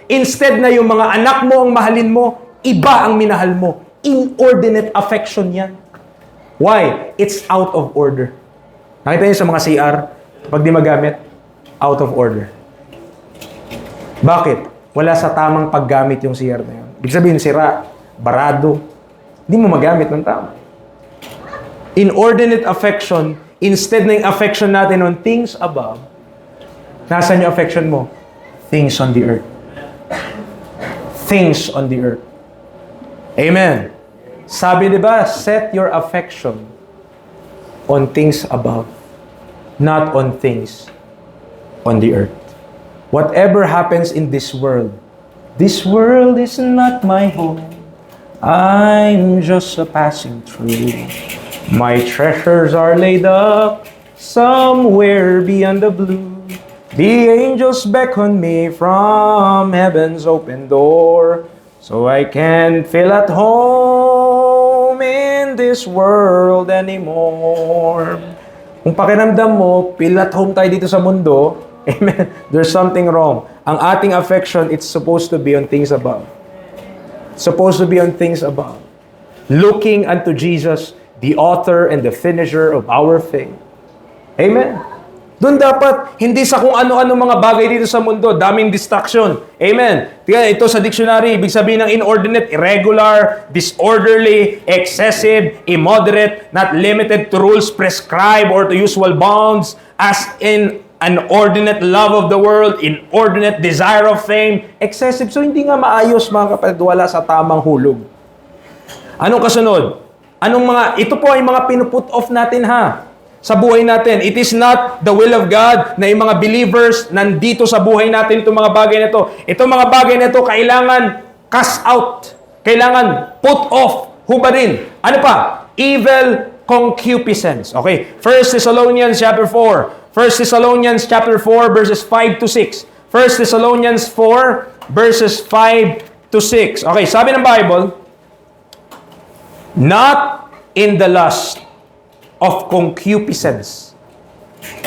Instead na yung mga anak mo ang mahalin mo, iba ang minahal mo. Inordinate affection yan. Why? It's out of order. Nakita niyo sa mga CR, pag di magamit, out of order. Bakit? Wala sa tamang paggamit yung CR na yun. Ibig sabihin, sira, barado. Hindi mo magamit ng tama. Inordinate affection, instead na yung affection natin on things above, nasaan yung affection mo? Things on the earth. Things on the earth. Amen. Sabi diba, set your affection on things above, not on things on the earth. Whatever happens in this world is not my home. I'm just a passing through. My treasures are laid up somewhere beyond the blue. The angels beckon me from heaven's open door, so I can't feel at home in this world anymore. Kung pakiramdam mo, feel at home tayo dito sa mundo, amen, there's something wrong. Ang ating affection, it's supposed to be on things above. Supposed to be on things above. Looking unto Jesus, the author and the finisher of our faith. Amen. Doon dapat, hindi sa kung ano-ano mga bagay dito sa mundo, daming distraction. Amen. Tingnan, ito sa dictionary, ibig sabihin ng inordinate, irregular, disorderly, excessive, immoderate, not limited to rules prescribed or to usual bounds, as in an ordinate love of the world, inordinate desire of fame, excessive. So hindi nga maayos mga kapatid, wala sa tamang hulog. Anong kasunod? Ito po ay mga pinuput off natin ha. Sa buhay natin. It is not the will of God na yung mga believers nandito sa buhay natin itong mga bagay na ito. Itong mga bagay na ito, kailangan cast out. Kailangan put off. Hubarin. Ano pa? Evil concupiscence. Okay. 1 Thessalonians chapter 4. 1 Thessalonians chapter 4 verses 5 to 6. 1 Thessalonians 4 verses 5 to 6. Okay. Sabi ng Bible, not in the lust of concupiscence,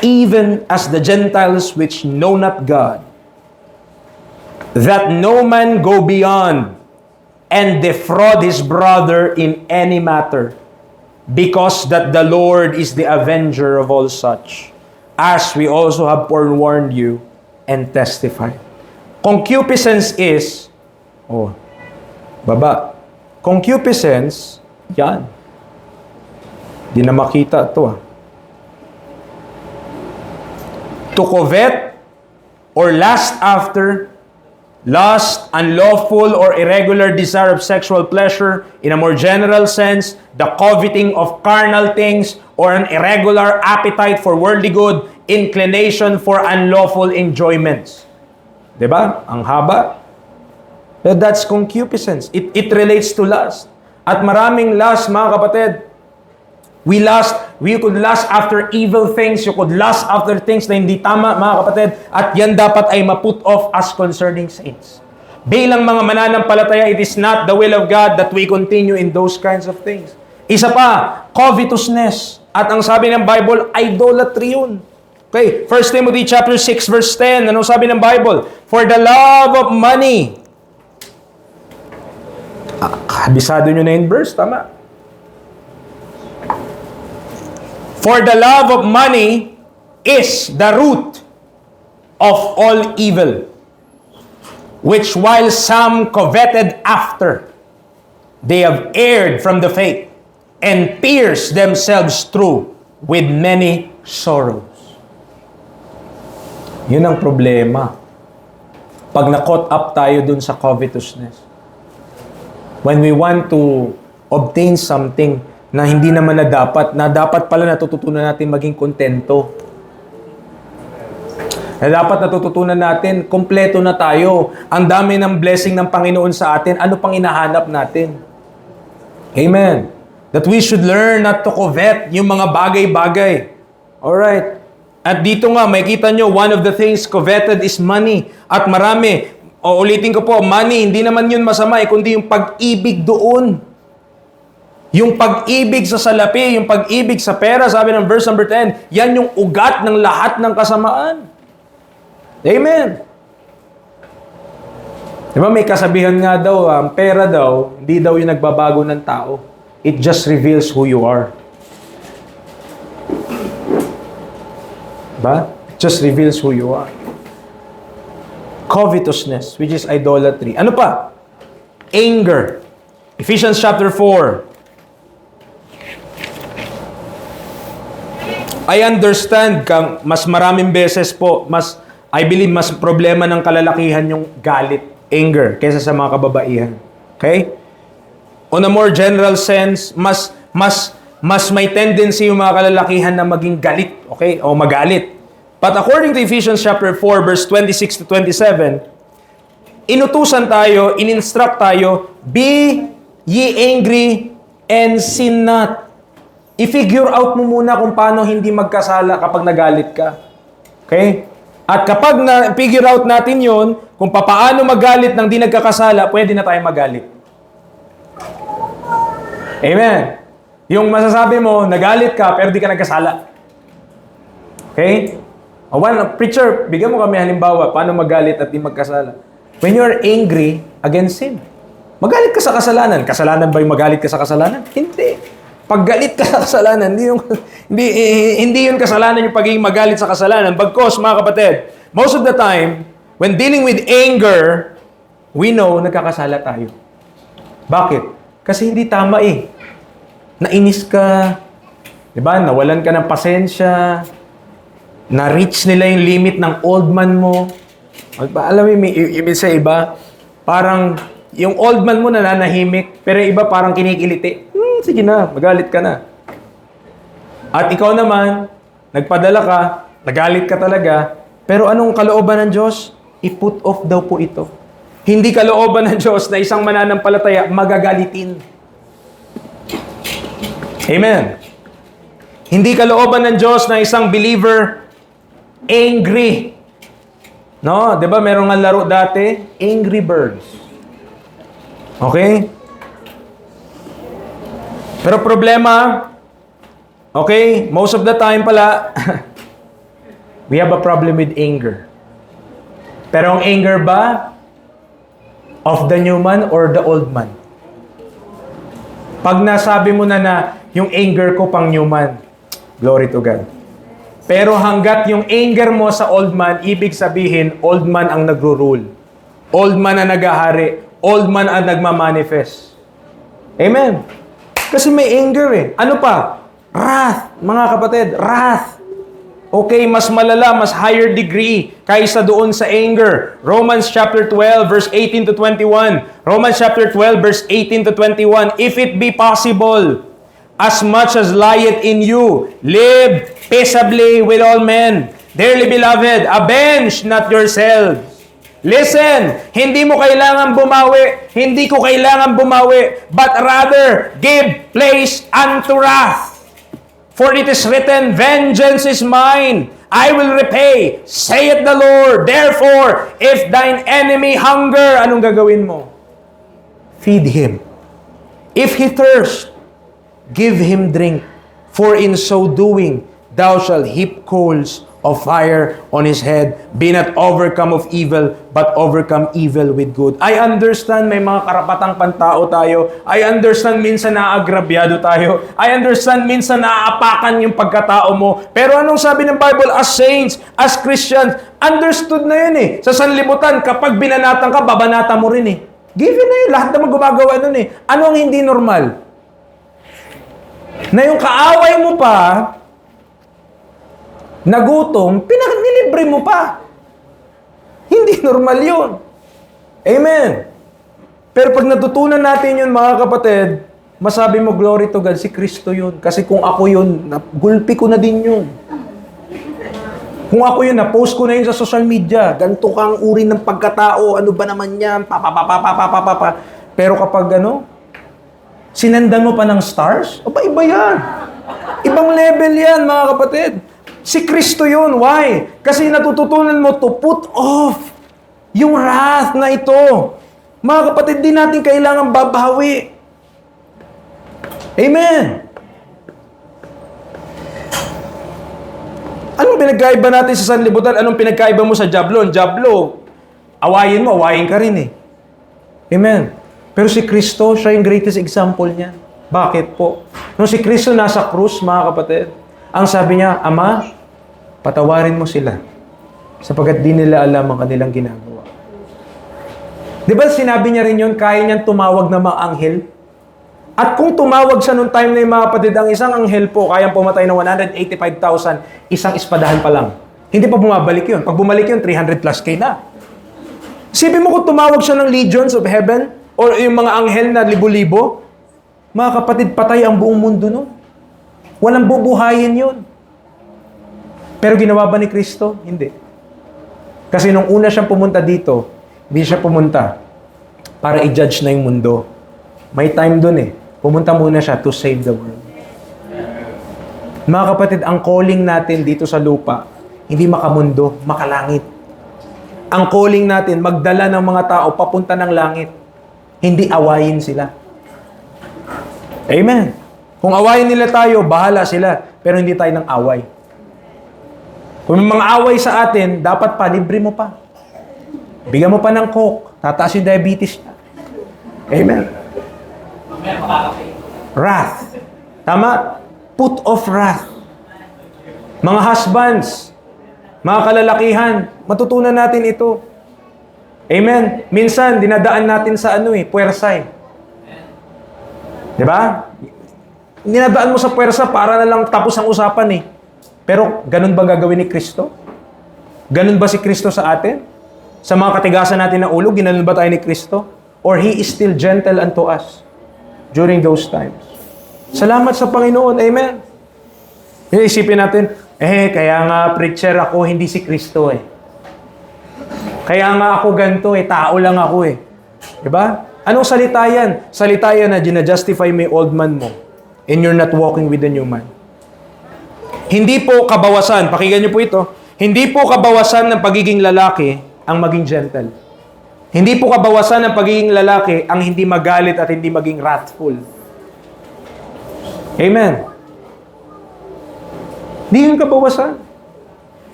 even as the Gentiles which know not God, that no man go beyond and defraud his brother in any matter, because that the Lord is the avenger of all such, as we also have forewarned you and testified. Concupiscence is, concupiscence, yan. Di na makita ito To covet or lust after, lust, unlawful or irregular desire of sexual pleasure, in a more general sense, the coveting of carnal things or an irregular appetite for worldly good, inclination for unlawful enjoyments. Diba? Ang haba. That's concupiscence. It relates to lust. At maraming lust, mga kapatid, We could lust after evil things. You could lust after things na hindi tama, mga kapatid. At yan dapat ay ma-put off as concerning saints. Bilang mga mananampalataya, it is not the will of God that we continue in those kinds of things. Isa pa, covetousness. At ang sabi ng Bible, idolatry yun. Okay, 1 Timothy chapter 6 verse 10. Anong sabi ng Bible? For the love of money. Kabisado nyo na yung verse, tama. For the love of money is the root of all evil, which while some coveted after, they have erred from the faith and pierced themselves through with many sorrows. Yun ang problema. Pag na-caught up tayo dun sa covetousness. When we want to obtain something na hindi naman na dapat pala natututunan natin maging kontento. Na dapat natututunan natin, kompleto na tayo. Ang dami ng blessing ng Panginoon sa atin, ano pang hinahanap natin? Amen. That we should learn not to covet yung mga bagay-bagay. Alright. At dito nga, makikita nyo, one of the things coveted is money. At marami, ulitin ko po, money, hindi naman yun masama, kundi yung pag-ibig doon. Yung pag-ibig sa salapi, yung pag-ibig sa pera, sabi ng verse number 10, yan yung ugat ng lahat ng kasamaan. Amen. Diba may kasabihan nga daw, ang pera daw, hindi daw yung nagbabago ng tao. It just reveals who you are. Diba? It just reveals who you are. Covetousness, which is idolatry. Ano pa? Anger. Ephesians chapter 4. I understand kang mas maraming beses po, I believe mas problema ng kalalakihan yung galit, anger, kaysa sa mga kababaihan. Okay? On a more general sense, mas may tendency yung mga kalalakihan na maging galit, okay? O magalit. But according to Ephesians chapter 4, verse 26 to 27, inutusan tayo, in-instruct tayo, be ye angry and sin not. I-figure out mo muna kung paano hindi magkasala kapag nagalit ka. Okay? At kapag na-figure out natin yon, kung paano magalit nang di nagkakasala, pwede na tayong magalit. Amen. Yung masasabi mo, nagalit ka, pero di ka nagkasala. Okay? Preacher, bigyan mo kami halimbawa, paano magalit at di magkasala. When you are angry against sin, magalit ka sa kasalanan. Kasalanan ba yung magalit ka sa kasalanan? Hindi. Pag galit ka sa kasalanan, hindi yun kasalanan yung pagiging magalit sa kasalanan. Bagkos, mga kapatid, most of the time, when dealing with anger, we know nagkakasala tayo. Bakit? Kasi hindi tama eh. Nainis ka, di ba? Nawalan ka ng pasensya, na-reach nila yung limit ng old man mo. Alam mo, yung sa iba, parang yung old man mo nananahimik, pero iba parang kinikiliti. Sige na, magalit ka na. At ikaw naman, nagpadala ka, nagalit ka talaga, pero anong kalooban ng Diyos? I-put off daw po ito. Hindi kalooban ng Diyos na isang mananampalataya magagalitin. Amen. Hindi kalooban ng Diyos na isang believer angry. No? 'Di ba merong nga laro dati? Angry Birds. Okay? Pero problema, okay, most of the time pala, we have a problem with anger. Pero ang anger ba of the new man or the old man? Pag nasabi mo na yung anger ko pang new man, glory to God. Pero hanggat yung anger mo sa old man, ibig sabihin, old man ang nagro-rule. Old man ang nagahari. Old man ang nagmamanifest. Amen. Kasi may anger eh. Ano pa? Wrath. Mga kapatid, wrath. Okay, mas malala, mas higher degree kaysa doon sa anger. Romans chapter 12, verse 18 to 21. Romans chapter 12, verse 18 to 21. If it be possible, as much as lieth in you, live peaceably with all men. Dearly beloved, avenge not yourselves. Listen, hindi mo kailangan bumawi, hindi ko kailangan bumawi, but rather give place unto wrath. For it is written, vengeance is mine, I will repay, saith the Lord. Therefore, if thine enemy hunger, anong gagawin mo? Feed him. If he thirst, give him drink. For in so doing, thou shalt heap coals of fire on his head. Be not overcome of evil, but overcome evil with good. I understand may mga karapatang pantao tayo. I understand minsan naagrabyado tayo. I understand minsan naaapakan yung pagkatao mo. Pero anong sabi ng Bible? As saints, as Christians, understood na yun eh. Sa sanlibutan, kapag binanatan ka, babanata mo rin eh. Given na yun. Lahat naman gumagawa nun eh. Ano ang hindi normal? Na yung kaaway mo pa, nagutom, nilibre mo pa. Hindi normal yun. Amen. Pero pag natutunan natin yun, mga kapatid, masabi mo, glory to God, si Kristo yun. Kasi kung ako yun, gulpi ko na din yun. Kung ako yun, na-post ko na yun sa social media, ganito kang uri ng pagkatao, ano ba naman yan, Pero kapag sinendan mo pa ng stars, iba yan. Ibang level yan, mga kapatid. Si Kristo yun. Why? Kasi natututunan mo to put off yung wrath na ito. Mga kapatid, di natin kailangan babawi. Amen. Anong pinagkaiba natin sa sanlibutan? Anong pinagkaiba mo sa Jablo? Jablo, awayin mo, awayin ka rin eh. Amen. Pero si Kristo, siya yung greatest example niya. Bakit po? Nung si Kristo nasa krus, mga kapatid, ang sabi niya, Ama, patawarin mo sila sapagkat di nila alam ang kanilang ginagawa. Di ba sinabi niya rin yun, kaya niyang tumawag ng mga anghel? At kung tumawag siya nung time na yung mga kapatid, ang isang anghel po, kayang pumatay ng 185,000, isang espadahan pa lang. Hindi pa bumabalik yun. Pag bumalik yun, 300 plus K na. Sipin mo kung tumawag siya ng legions of heaven, o yung mga anghel na libo-libo, mga kapatid, patay ang buong mundo nun. Walang bubuhayin yun. Pero ginawa ba ni Kristo? Hindi. Kasi nung una siyang pumunta dito, hindi siya pumunta para i-judge na yung mundo. May time dun eh. Pumunta muna siya to save the world. Mga kapatid, ang calling natin dito sa lupa, hindi makamundo, makalangit. Ang calling natin, magdala ng mga tao papunta ng langit. Hindi awayin sila. Amen. Kung awayin nila tayo, bahala sila. Pero hindi tayo ng away. Kung may mga away sa atin, dapat pa, libre mo pa. Bigyan mo pa ng coke. Tataas yung diabetes niya. Amen. Wrath. Tama? Put off wrath. Mga husbands, mga kalalakihan, matutunan natin ito. Amen. Minsan, dinadaan natin sa puwersa eh. Diba? Dinadaan mo sa puwersa para na lang tapos ang usapan eh. Pero, ganun ba gagawin ni Kristo? Ganun ba si Kristo sa atin? Sa mga katigasan natin ng ulo, ginanon ba tayo ni Kristo? Or He is still gentle unto us during those times? Salamat sa Panginoon. Amen. Isipin natin, kaya nga preacher ako, hindi si Kristo eh. Kaya nga ako ganito eh, tao lang ako eh. Diba? Anong salita yan? Salita yan na ginajustify mo yung old man mo and you're not walking with the new man. Hindi po kabawasan, pakinggan niyo po ito, hindi po kabawasan ng pagiging lalaki ang maging gentle. Hindi po kabawasan ng pagiging lalaki ang hindi magalit at hindi maging wrathful. Amen. Hindi yung kabawasan.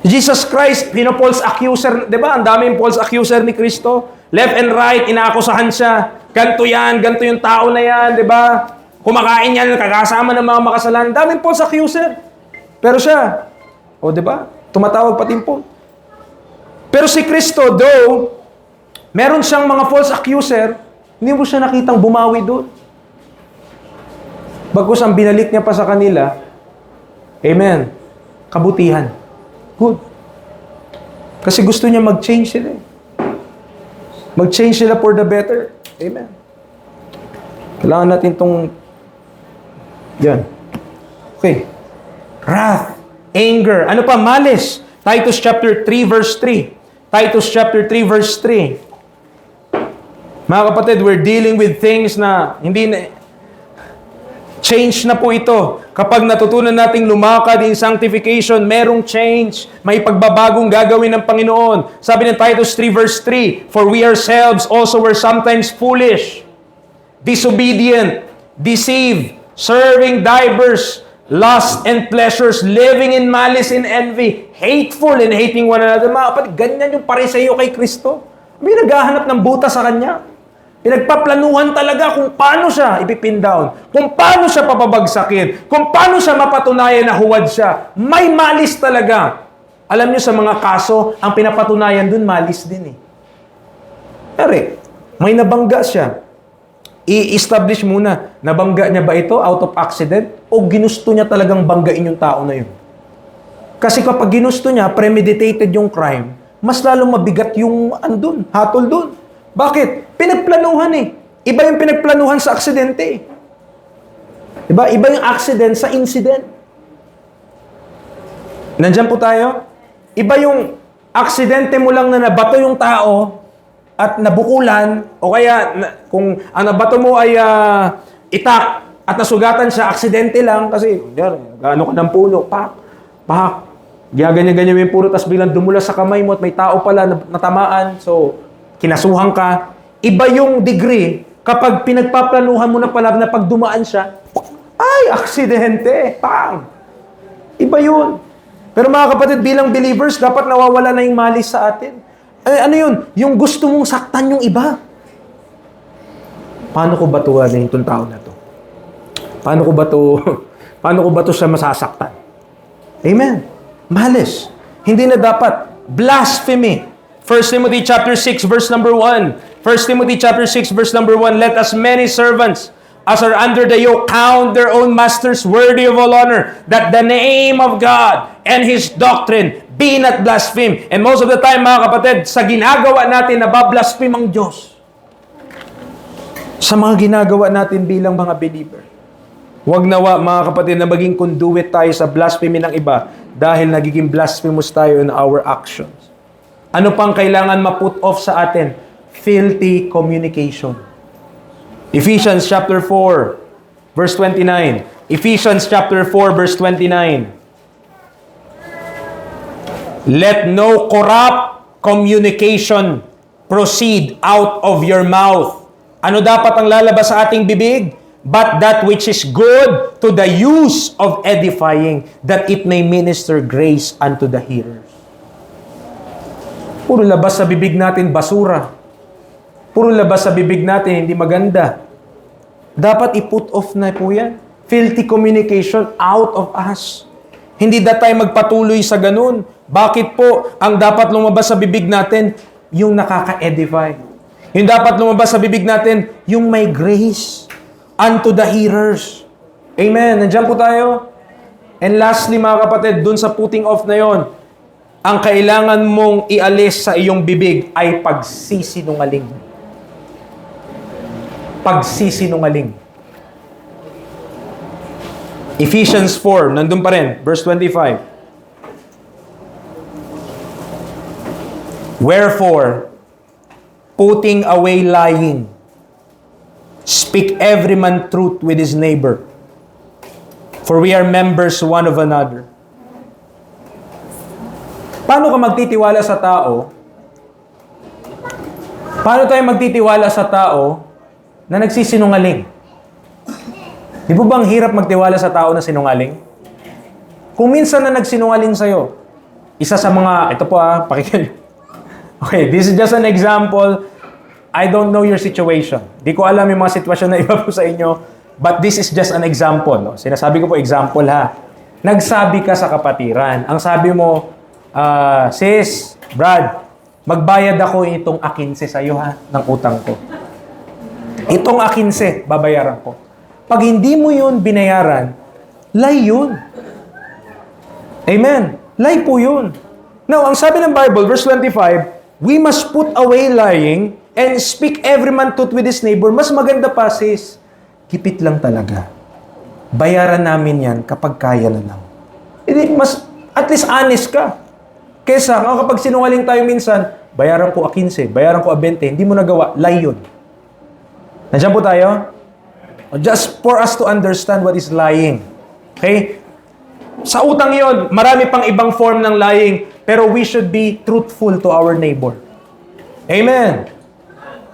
Jesus Christ, false accuser, di ba? Ang daming false accuser ni Kristo. Left and right, inaakusahan siya. Ganto yan, ganto yung tao na yan, di ba? Kumakain yan, kakasama ng mga makasalanan. Daming false accuser. Pero siya, di ba? Tumatawag pati po. Pero si Kristo, though, meron siyang mga false accuser, hindi mo siya nakitang bumawi doon. Bagkus ang binalik niya pa sa kanila, amen, kabutihan. Good. Kasi gusto niya mag-change sila. Mag-change sila for the better. Amen. Kailangan natin itong yan. Okay. Wrath, anger, ano pa? Malice. Titus chapter 3 verse 3. Titus chapter 3 verse 3. Mga kapatid, we're dealing with things na hindi na Change na po ito. Kapag natutunan nating lumakad in sanctification, merong change. May pagbabagong gagawin ng Panginoon. Sabi ng Titus 3 verse 3, "For we ourselves also were sometimes foolish, disobedient, deceived, serving divers lusts and pleasures, living in malice and envy, hateful and hating one another." Mga kapatid, ganyan yung Pariseo kay Kristo. May naghahanap ng buta sa kanya. Pinagpaplanuhan talaga kung paano siya ipipin down, kung paano siya papabagsakin, kung paano siya mapatunayan na huwad siya. May malis talaga. Alam niyo sa mga kaso, ang pinapatunayan dun, malis din eh. Pero may nabangga siya. I-establish muna, nabangga niya ba ito out of accident o ginusto niya talagang banggain yung tao na yun? Kasi kapag ginusto niya, premeditated yung crime, mas lalong mabigat yung andun, hatol dun. Bakit? Pinagplanuhan eh. Iba yung pinagplanuhan sa aksidente eh. Iba yung accident sa incident. Nandyan po tayo? Iba yung aksidente mo lang na nabato yung tao at nabukulan, o kaya kung ang nabato mo ay itak at nasugatan siya, aksidente lang kasi gaano ka ng puno, pak, ganyan-ganyan yung puro, tas bilang dumula sa kamay mo at may tao pala natamaan, so kinasuhan ka. Iba yung degree kapag pinagpaplanuhan mo na pala na pag dumaan siya, ay, aksidente, pang. Iba yun. Pero mga kapatid, bilang believers, dapat nawawala na yung malis sa atin. Ano yun? Yung gusto mong saktan yung iba. Paano ko ba ito itong tao na to? Paano ko ba ito siya masasaktan? Amen. Malis. Hindi na dapat. Blasphemy. 1 Timothy chapter 6 verse number 1. 1 Timothy chapter 6 verse number 1. "Let as many servants as are under the yoke count their own masters worthy of all honor, that the name of God and His doctrine be not blasphemed." And most of the time, mga kapatid, sa ginagawa natin, nabablaspheme ang Diyos. Sa mga ginagawa natin bilang mga believer. Huwag nawa, mga kapatid, na maging conduit tayo sa blasphemy ng iba dahil nagiging blasphemous tayo in our actions. Ano pang kailangan ma-put off sa atin? Filthy communication. Ephesians chapter 4, verse 29. Ephesians chapter 4, verse 29. "Let no corrupt communication proceed out of your mouth." Ano dapat ang lalabas sa ating bibig? "But that which is good to the use of edifying, that it may minister grace unto the hearers." Puro labas sa bibig natin basura. Puro labas sa bibig natin hindi maganda. Dapat i-put off na po yan. Filthy communication out of us. Hindi na tayo magpatuloy sa ganun. Bakit po ang dapat lumabas sa bibig natin? Yung nakaka-edify. Yung dapat lumabas sa bibig natin, yung may grace unto the hearers. Amen. Nandiyan po tayo. And lastly, mga kapatid, dun sa putting off na yon, ang kailangan mong ialis sa iyong bibig ay pagsisinungaling. Pagsisinungaling. Ephesians 4, nandun pa rin, verse 25. "Wherefore, putting away lying, speak every man truth with his neighbor, for we are members one of another." Paano ka magtitiwala sa tao? Paano tayo magtitiwala sa tao na nagsisinungaling? Di ba bang hirap magtiwala sa tao na sinungaling? Kung minsan na nagsinungaling sa'yo, isa sa mga, ito po pakinggan. Okay, this is just an example. I don't know your situation. Di ko alam yung mga sitwasyon na iba po sa inyo, but this is just an example. No? Sinasabi ko po, example ha. Nagsabi ka sa kapatiran. Ang sabi mo, "Sis, Brad, magbayad ako itong A15 sa'yo ha, ng utang ko. Itong A15, babayaran ko." Pag hindi mo yun binayaran, lie yun. Amen. Lie po yun. Now, ang sabi ng Bible, verse 25, "We must put away lying and speak every man truth with his neighbor." Mas maganda pa, sis, kipit lang talaga. Bayaran namin yan kapag kaya na lang. Mas, at least honest ka. Kesa kapag sinungaling tayo minsan, bayaran ko A15, bayaran ko A20, hindi mo nagawa, lie yun. Nandiyan po tayo? Just for us to understand what is lying. Okay? Sa utang yon, marami pang ibang form ng lying, pero we should be truthful to our neighbor. Amen.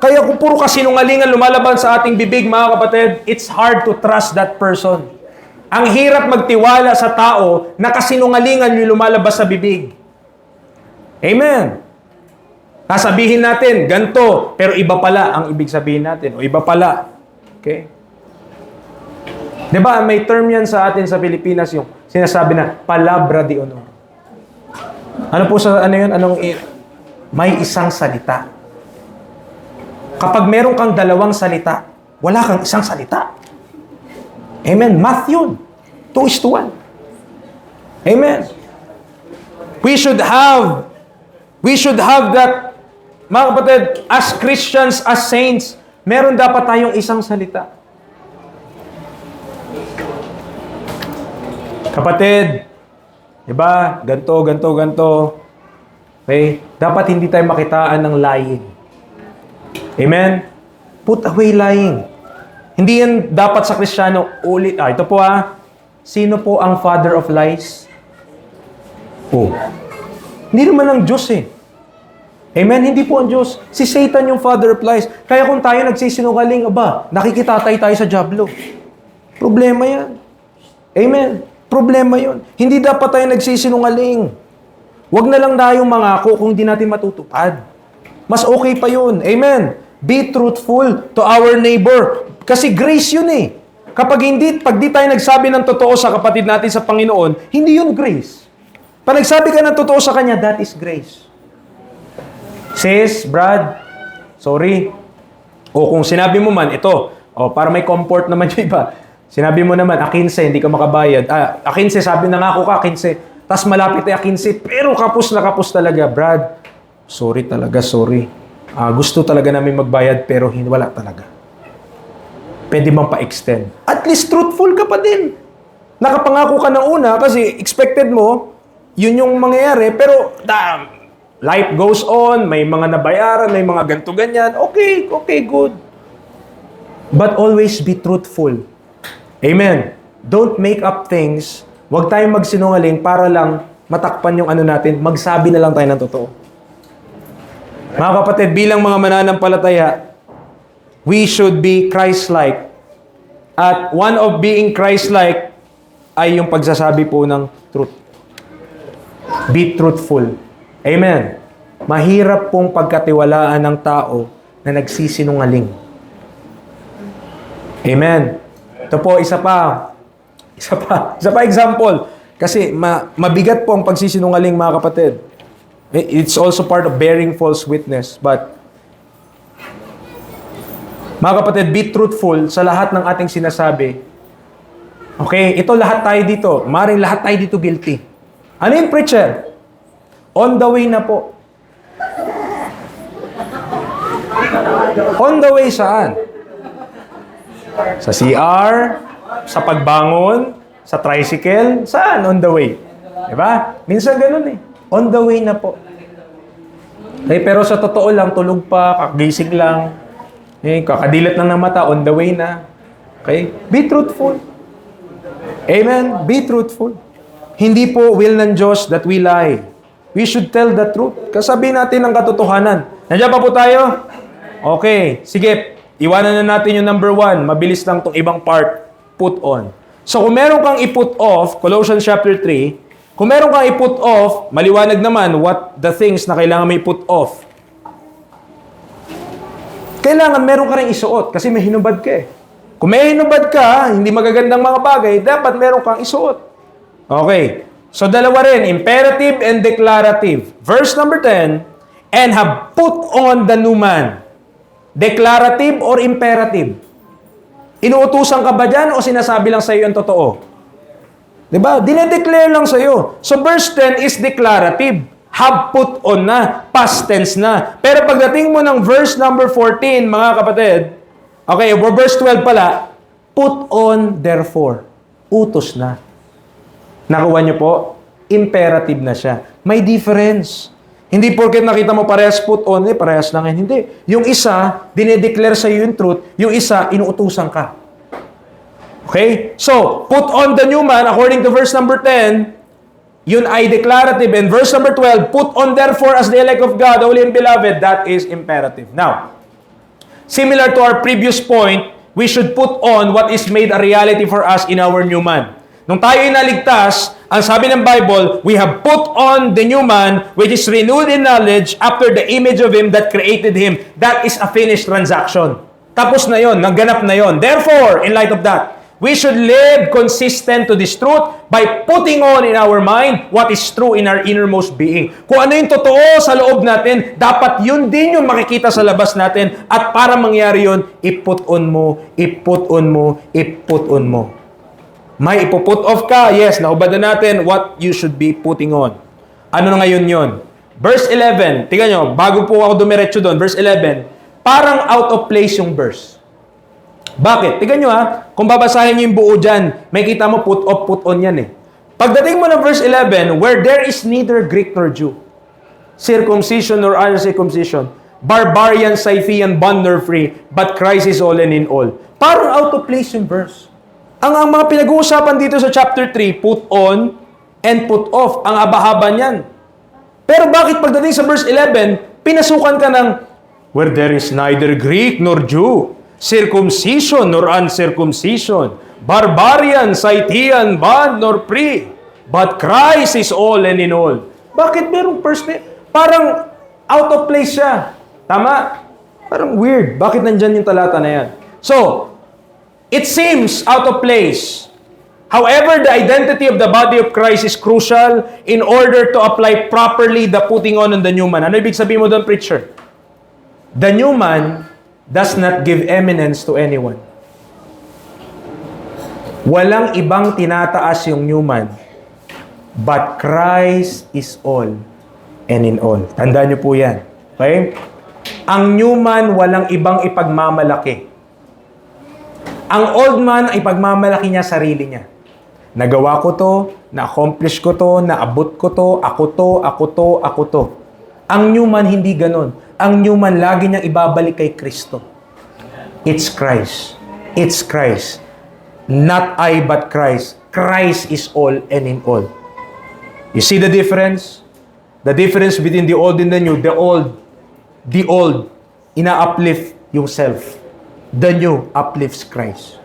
Kaya kung puro kasinungalingan lumalaban sa ating bibig, mga kapatid, it's hard to trust that person. Ang hirap magtiwala sa tao na kasinungalingan yung lumalabas sa bibig. Amen. Sasabihin natin, ganto, pero iba pala ang ibig sabihin natin, o iba pala. Okay? Diba, may term yan sa atin sa Pilipinas, yung sinasabi na, palabra de honor. Ano po sa, ano yun? May isang salita. Kapag meron kang dalawang salita, wala kang isang salita. Amen. Math yun. 2:1. Amen. We should have that, mga kapatid, as Christians, as saints, meron dapat tayong isang salita. Kapatid, diba? Ganto. Okay? Dapat hindi tayo makitaan ng lying. Amen? Put away lying. Hindi yan dapat sa Kristiyano ulit. Ito po Sino po ang father of lies? Hindi naman ang Diyos Amen? Hindi po ang Diyos. Si Satan yung father of lies. Kaya kung tayo nagsisinungaling, nakikitatay tayo sa dyablo. Problema yan. Amen? Problema yun. Hindi dapat tayo nagsisinungaling. Huwag na lang tayong mangako kung hindi natin matutupad. Mas okay pa yun. Amen? Be truthful to our neighbor. Kasi grace yun pag di tayo nagsabi ng totoo sa kapatid natin sa Panginoon, hindi yun grace. Pag nagsabi ka ng totoo sa kanya, that is grace. Sis, Brad, sorry. O kung sinabi mo man, ito, para may comfort naman yung iba. Sinabi mo naman, 15, hindi ka makabayad. 15, sabi na nga ako 15. Tapos malapit ay 15, pero kapos na kapos talaga. Brad, sorry talaga, sorry. Gusto talaga namin magbayad, pero wala talaga. Pwede bang pa-extend? At least truthful ka pa din. Nakapangako ka ng una kasi expected mo, yun yung mangyayari, pero life goes on, may mga nabayaran, may mga ganto ganyan. Okay, good. But always be truthful. Amen. Don't make up things. Huwag tayong magsinungaling para lang matakpan yung natin. Magsabi na lang tayo ng totoo. Mga kapatid, bilang mga mananampalataya, we should be Christ-like. At one of being Christ-like ay yung pagsasabi po ng truth. Be truthful. Amen. Mahirap pong pagkatiwalaan ng tao na nagsisinungaling. Amen. Ito po, isa pa example. Kasi mabigat po ang pagsisinungaling, mga kapatid. It's also part of bearing false witness. But, mga kapatid, be truthful sa lahat ng ating sinasabi. Okay? Ito lahat tayo dito. Maring lahat tayo dito guilty. Ano yung preacher? On the way na po. On the way saan? Sa CR, sa pagbangon, sa tricycle, saan on the way? Diba? Minsan ganun On the way na po. Okay, pero sa totoo lang, tulog pa, kagising lang, kakadilat na ng mata, on the way na. Okay? Be truthful. Amen? Be truthful. Hindi po will ng Diyos that we lie. We should tell the truth. Kasabihin natin ang katotohanan. Nandiyan pa po tayo? Okay. Sige. Iwanan na natin yung number 1. Mabilis lang tong ibang part. Put on. So, kung meron kang i-put off, Colossians chapter 3, kung meron kang i-put off, maliwanag naman what the things na kailangan may put off. Kailangan meron ka rin isuot kasi may hinubad ka Kung may hinubad ka, hindi magagandang mga bagay, dapat meron kang isuot. Okay. So, dalawa rin, imperative and declarative. Verse number 10, and have put on the new man. Declarative or imperative? Inuutusan ka ba dyan o sinasabi lang sa iyo ang totoo? Diba? Dinedeclare lang sa iyo. So, verse 10 is declarative. Have put on na. Past tense na. Pero pagdating mo ng verse number 14, mga kapatid, okay, verse 12 pala, put on therefore. Utos na. Nakuha niyo po? Imperative na siya. May difference. Hindi porket nakita mo parehas put on, parehas lang yan. Hindi. Yung isa, dinedeclare sa iyo yung truth. Yung isa, inuutusan ka. Okay? So, put on the new man, according to verse number 10, yun ay declarative. And verse number 12, put on therefore as the elect of God, holy and beloved, that is imperative. Now, similar to our previous point, we should put on what is made a reality for us in our new man. Nung tayo ay naligtas, ang sabi ng Bible, we have put on the new man, which is renewed in knowledge after the image of Him that created him. That is a finished transaction. Tapos na yon, nagganap na yon. Therefore, in light of that, we should live consistent to this truth by putting on in our mind what is true in our innermost being. Kung ano yung totoo sa loob natin, dapat yun din yung makikita sa labas natin. At para mangyari yun, iput on mo, iput on mo, iput on mo. May ipuput off ka, yes, naubad na natin what you should be putting on. Ano na ngayon yun? Verse 11, tingnan nyo, bago po ako dumiretso doon, verse 11, parang out of place yung verse. Bakit? Tingnan nyo kung babasahin nyo yung buo dyan, may kita mo put off, put on yan eh. Pagdating mo ng verse 11, where there is neither Greek nor Jew, circumcision nor uncircumcision, barbarian, Scythian, bond nor free, but Christ is all and in all. Parang out of place yung verse. Ang mga pinag-uusapan dito sa chapter 3, put on and put off. Ang abahaba niyan. Pero bakit pagdating sa verse 11, pinasukan ka ng, where there is neither Greek nor Jew, circumcision nor uncircumcision, barbarian, Scythian, bond nor free, but Christ is all and in all. Bakit merong parang out of place siya? Tama? Parang weird. Bakit nandyan yung talata na yan? So, it seems out of place. However, the identity of the body of Christ is crucial in order to apply properly the putting on the new man. Ano ibig sabihin mo doon, preacher? The new man does not give eminence to anyone. Walang ibang tinataas yung new man, but Christ is all and in all. Tandaan niyo po yan. Okay? Ang new man, walang ibang ipagmamalaki. Ang old man ay pagmamalaki niya sarili niya. Nagawa ko to, na-accomplish ko to, naabot ko to, ako to, ako to, ako to. Ang new man hindi ganon. Ang new man lagi niyang ibabalik kay Kristo. It's Christ. It's Christ. Not I but Christ. Christ is all and in all. You see the difference? The difference between the old and the new. The old, ina-uplift yung self. The new uplifts Christ.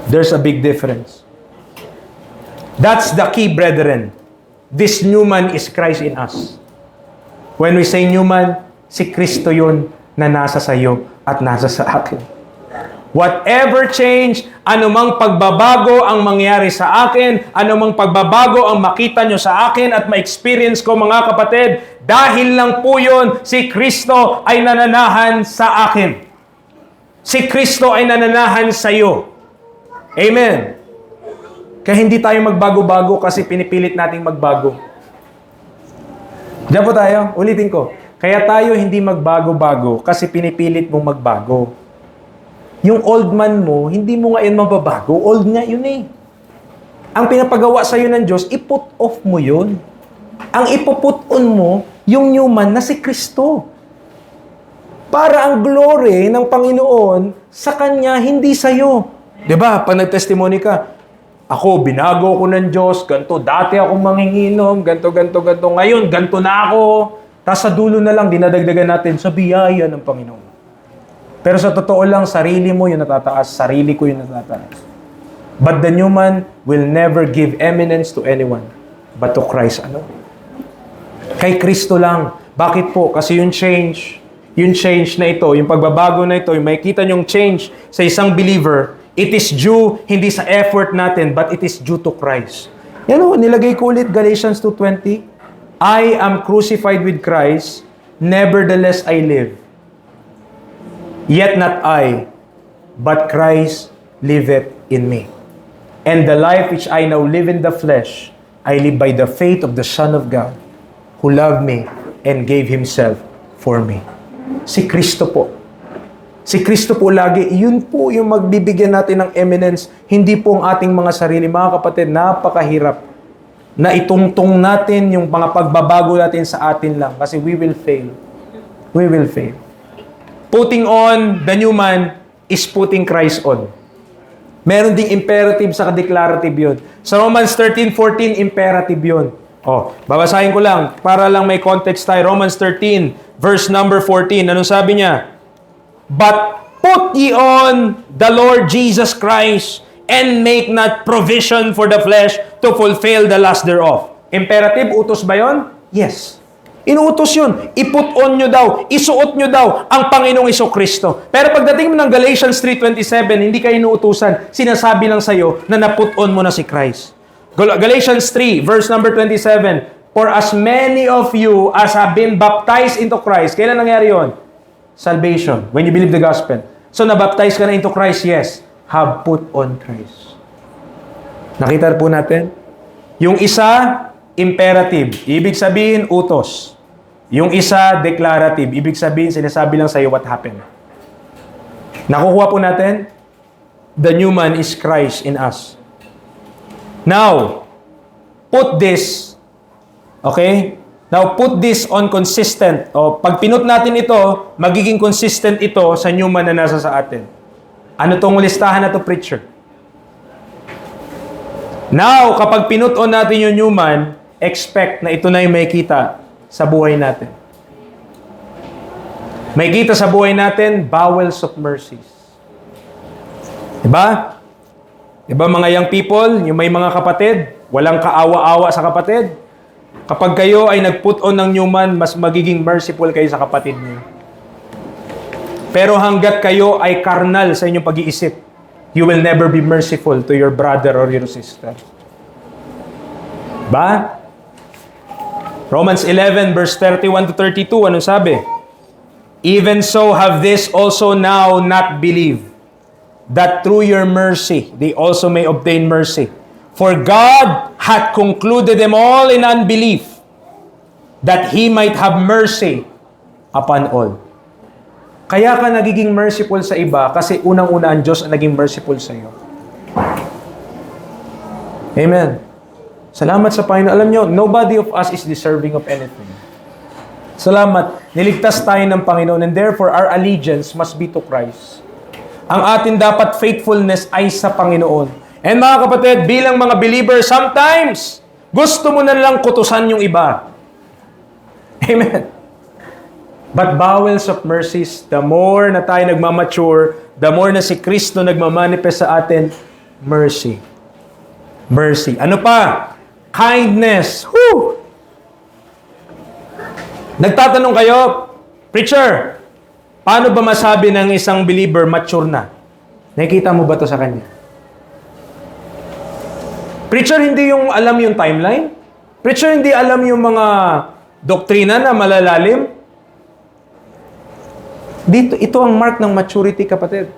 There's a big difference. That's the key, brethren. This new man is Christ in us. When we say new man, si Kristo yun na nasa sayo at nasa sa akin. Whatever change, anumang pagbabago ang mangyari sa akin, anumang pagbabago ang makita nyo sa akin at ma-experience ko mga kapatid, dahil lang po yun, si Kristo ay nananahan sa akin. Si Kristo ay nananahan sa iyo. Amen. Kaya hindi tayo magbago-bago kasi pinipilit nating magbago. Diyan po tayo. Ulitin ko. Kaya tayo hindi magbago-bago kasi pinipilit mong magbago. Yung old man mo, hindi mo ngayon mababago. Old nga yun eh. Ang pinapagawa sa'yo ng Diyos, iput off mo yun. Ang ipuput on mo, yung new man na si Kristo. Para ang glory ng Panginoon sa Kanya, hindi sa'yo. Diba? Pag nag-testimony ka, ako, binago ko ng Diyos, ganito, dati ako manginginom, ganito. Ngayon, ganito na ako. Tapos sa dulo na lang, dinadagdagan natin sa biyaya ng Panginoon. Pero sa totoo lang, sarili mo yung natataas, sarili ko yung natataas. But the new man will never give eminence to anyone, but to Christ alone. Kay Kristo lang. Bakit po? Kasi yung change na ito, yung pagbabago na ito, yung makikita nyong change sa isang believer, it is due, hindi sa effort natin, but it is due to Christ. Yan o, nilagay ko ulit, Galatians 2:20. I am crucified with Christ, nevertheless I live. Yet not I, but Christ liveth in me. And the life which I now live in the flesh, I live by the faith of the Son of God, who loved me and gave Himself for me. Si Kristo po. Si Kristo po lagi, yun po yung magbibigyan natin ng eminence. Hindi po ang ating mga sarili. Mga kapatid, napakahirap na itungtong natin yung mga pagbabago natin sa atin lang. Kasi we will fail. We will fail. Putting on the new man is putting Christ on. Meron ding imperative sa declarative yun. Sa Romans 13:14, imperative yun. Babasahin ko lang para lang may context tayo. Romans 13, verse number 14. Anong sabi niya? But put ye on the Lord Jesus Christ, and make not provision for the flesh to fulfill the lust thereof. Imperative, utos ba yun? Yes. Inuutos yun. I-put on nyo daw, isuot nyo daw ang Panginoong Kristo. Pero pagdating mo ng Galatians 3:27, hindi ka inuutusan. Sinasabi lang sa'yo na na-put on mo na si Christ. Galatians 3, verse number 27, for as many of you as have been baptized into Christ, kailan nangyari yun? Salvation, when you believe the gospel. So, nabaptize ka na into Christ, yes. Have put on Christ. Nakita po natin? Yung isa, imperative. Ibig sabihin, utos. Yung isa, declarative. Ibig sabihin, sinasabi lang sa'yo what happened. Nakukuha po natin? The new man is Christ in us. Now, put this, okay? Now, put this on consistent. Pag pinut natin ito, magiging consistent ito sa new man na nasa sa atin. Ano tong listahan na to, preacher? Now, kapag pinut on natin yung new man, expect na ito na yung makikita sa buhay natin. Makikita sa buhay natin, bowels of mercies. Diba? Diba mga young people, yung may mga kapatid, walang kaawa-awa sa kapatid. Kapag kayo ay nag-put on ng new man, mas magiging merciful kayo sa kapatid niyo. Pero hanggat kayo ay karnal sa inyong pag-iisip, you will never be merciful to your brother or your sister. Ba? Romans 11 verse 31 to 32, anong sabi? Even so have this also now not believed, that through your mercy they also may obtain mercy. For God hath concluded them all in unbelief, that He might have mercy upon all. Kaya ka nagiging merciful sa iba kasi unang-una ang Diyos ang naging merciful sa iyo. Amen. Salamat sa Panginoon. Alam nyo, nobody of us is deserving of anything. Salamat. Niligtas tayo ng Panginoon and therefore our allegiance must be to Christ. Ang atin dapat faithfulness ay sa Panginoon. And mga kapatid, bilang mga believer, sometimes gusto mo na lang kutusan yung iba. Amen. But bowels of mercies, the more na tayo nagmamature, the more na si Kristo nagmamanifest sa atin, mercy. Mercy. Ano pa? Kindness. Whew! Nagtatanong kayo, preacher, paano ba masabi ng isang believer mature na? Nakikita mo ba to sa kanya? Preacher, hindi yung alam yung timeline? Preacher, hindi alam yung mga doktrina na malalalim? Ito ang mark ng maturity, kapatid.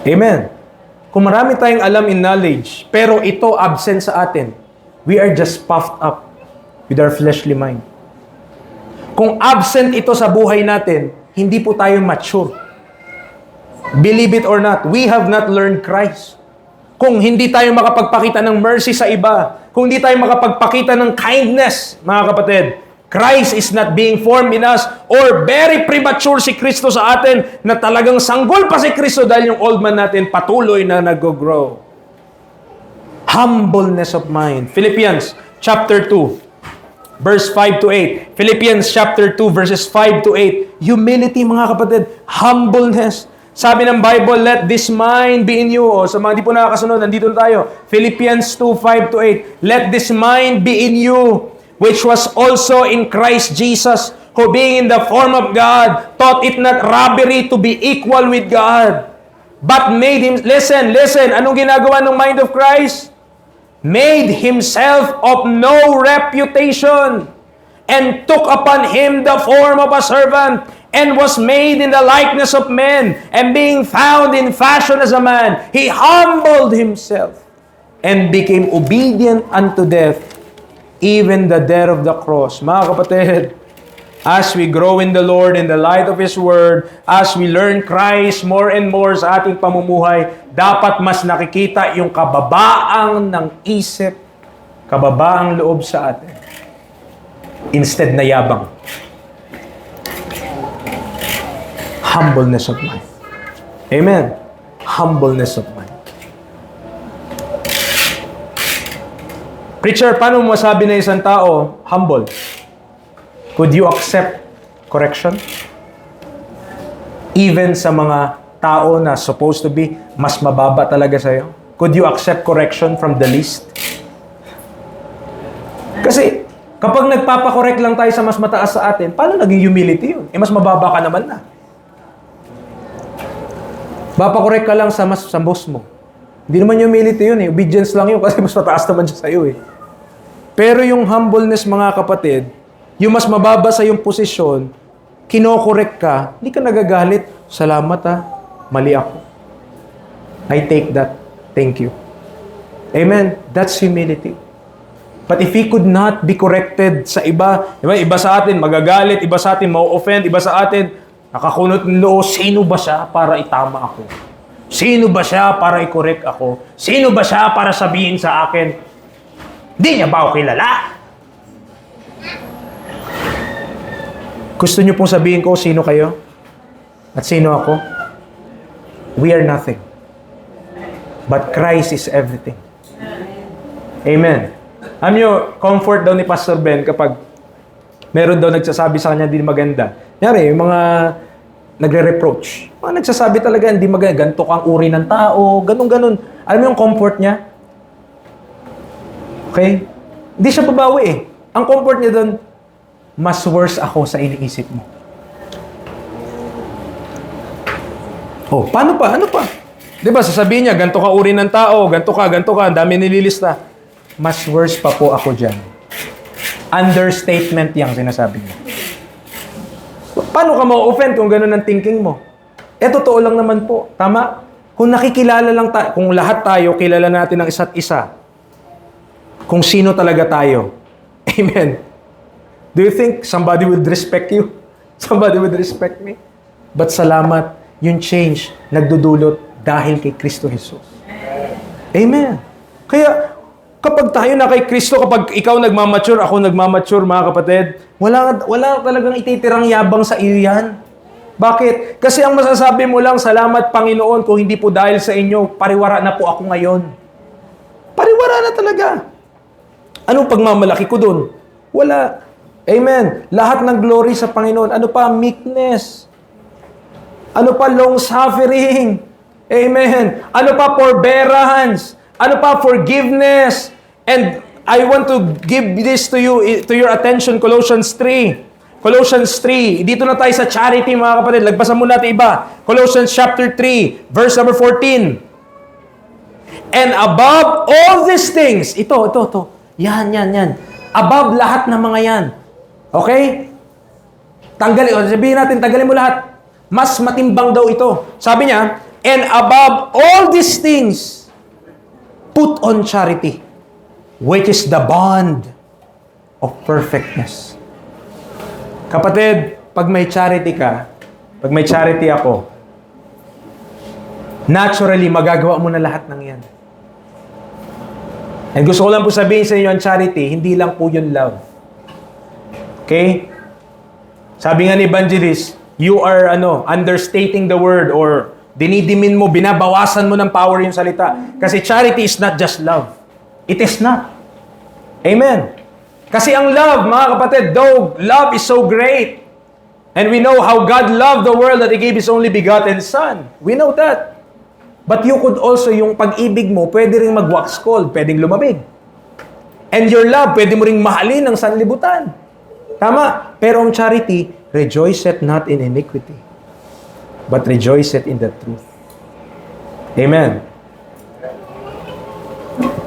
Amen. Kung marami tayong alam in knowledge, pero ito absent sa atin, we are just puffed up with our fleshly mind. Kung absent ito sa buhay natin, hindi po tayo mature. Believe it or not, we have not learned Christ. Kung hindi tayo makapagpakita ng mercy sa iba, kung hindi tayo makapagpakita ng kindness, mga kapatid, Christ is not being formed in us, or very premature si Kristo sa atin na talagang sanggol pa si Kristo dahil yung old man natin patuloy na nag-grow. Humbleness of mind. Philippians chapter 2, verse 5 to 8. Philippians chapter 2, verses 5 to 8. Humility, mga kapatid. Humbleness. Sabi ng Bible, let this mind be in you. Sa mga di po nakakasunod, nandito na tayo. Philippians 2, 5 to 8. Let this mind be in you, which was also in Christ Jesus, who being in the form of God, thought it not robbery to be equal with God, but made him, listen, anong ginagawa ng mind of Christ? Made himself of no reputation, and took upon him the form of a servant, and was made in the likeness of men, and being found in fashion as a man, he humbled himself, and became obedient unto death, even the death of the cross. Mga kapatid, as we grow in the Lord, in the light of His Word, as we learn Christ more and more sa ating pamumuhay, dapat mas nakikita yung kababaang ng isip, kababaang loob sa atin, instead na yabang. Humbleness of mind. Amen. humbleness of mind. Preacher, paano mo masabi na isang tao humble? Could you accept correction? Even sa mga tao na supposed to be mas mababa talaga sa'yo? Could you accept correction from the least? Kasi, kapag nagpapakorek lang tayo sa mas mataas sa atin, paano naging humility yun? Mas mababa ka naman na. Papakorek ka lang sa boss mo. Hindi naman humility yun eh. Obedience lang yun kasi mas mataas naman siya sa'yo eh. Pero yung humbleness, mga kapatid, yung mas mababa sa yung posisyon, kinokorek ka, hindi ka nagagalit. Salamat mali ako. I take that. Thank you. Amen. That's humility. But if we could not be corrected sa iba, iba sa atin magagalit, iba sa atin mau-offend, iba sa atin nakakunot ng loob, sino ba siya para itama ako? Sino ba siya para i-correct ako? Sino ba siya para sabihin sa akin, di niya ba ako kilala? Gusto niyo pong sabihin ko sino kayo? At sino ako? We are nothing. But Christ is everything. Amen. Alam niyo, comfort daw ni Pastor Ben kapag meron daw nagsasabi sa kanya hindi maganda. Nyari, yung mga nagre-reproach. Mga nagsasabi talaga hindi maganda. Ganito kang uri ng tao. Ganun-ganun. Alam mo yung comfort niya? Okay? Hindi siya babawi eh. Ang comfort niya doon, mas worse ako sa iniisip mo. Oh, paano pa? Ano pa? Di ba, sasabihin niya, ganito ka uri ng tao, ganito ka, ang dami nililista. Mas worse pa po ako dyan. Understatement yung sinasabi niya. Paano ka ma-offend kung gano'n ang thinking mo? Totoo lang naman po. Tama? Kung nakikilala lang tayo, kung lahat tayo, kilala natin ang isa't isa, kung sino talaga tayo. Amen. Do you think somebody would respect you? Somebody would respect me? But salamat, yung change nagdudulot dahil kay Kristo Jesus. Amen. Kaya, kapag tayo na kay Kristo, kapag ikaw nagmamature, ako nagmamature, mga kapatid, wala talagang ititirang yabang sa iyo yan. Bakit? Kasi ang masasabi mo lang, salamat Panginoon, kung hindi po dahil sa inyo, pariwara na po ako ngayon. Pariwara na talaga. Anong pagmamalaki ko dun? Wala. Amen. Lahat ng glory sa Panginoon. Ano pa? Meekness. Ano pa? Long-suffering. Amen. Ano pa? Forbearance. Ano pa? Forgiveness. And I want to give this to you, to your attention, Colossians 3. Colossians 3. Dito na tayo sa charity, mga kapatid. Lagpasan muna natin iba. Colossians chapter 3, verse number 14. And above all these things, ito. Yan. Above lahat ng mga yan. Okay? Sabihin natin, tanggalin mo lahat. Mas matimbang daw ito. Sabi niya, and above all these things, put on charity, which is the bond of perfectness. Kapatid, pag may charity ka, pag may charity ako, naturally, magagawa mo na lahat ng yan. And gusto ko lang po sabihin sa inyo, ang charity, hindi lang po yun love. Okay? Sabi nga ni Evangelist, you are understating the word or dinidimin mo, binabawasan mo ng power yung salita. Kasi charity is not just love. It is not. Amen. Kasi ang love, mga kapatid, though love is so great, and we know how God loved the world that He gave His only begotten Son. We know that. But you could also, yung pag-ibig mo, pwede rin mag-wax cold, pwedeng lumamig. And your love, pwede mo ring mahalin ng sanlibutan. Tama. Pero ang charity, rejoiceth not in iniquity, but rejoiceth in the truth. Amen.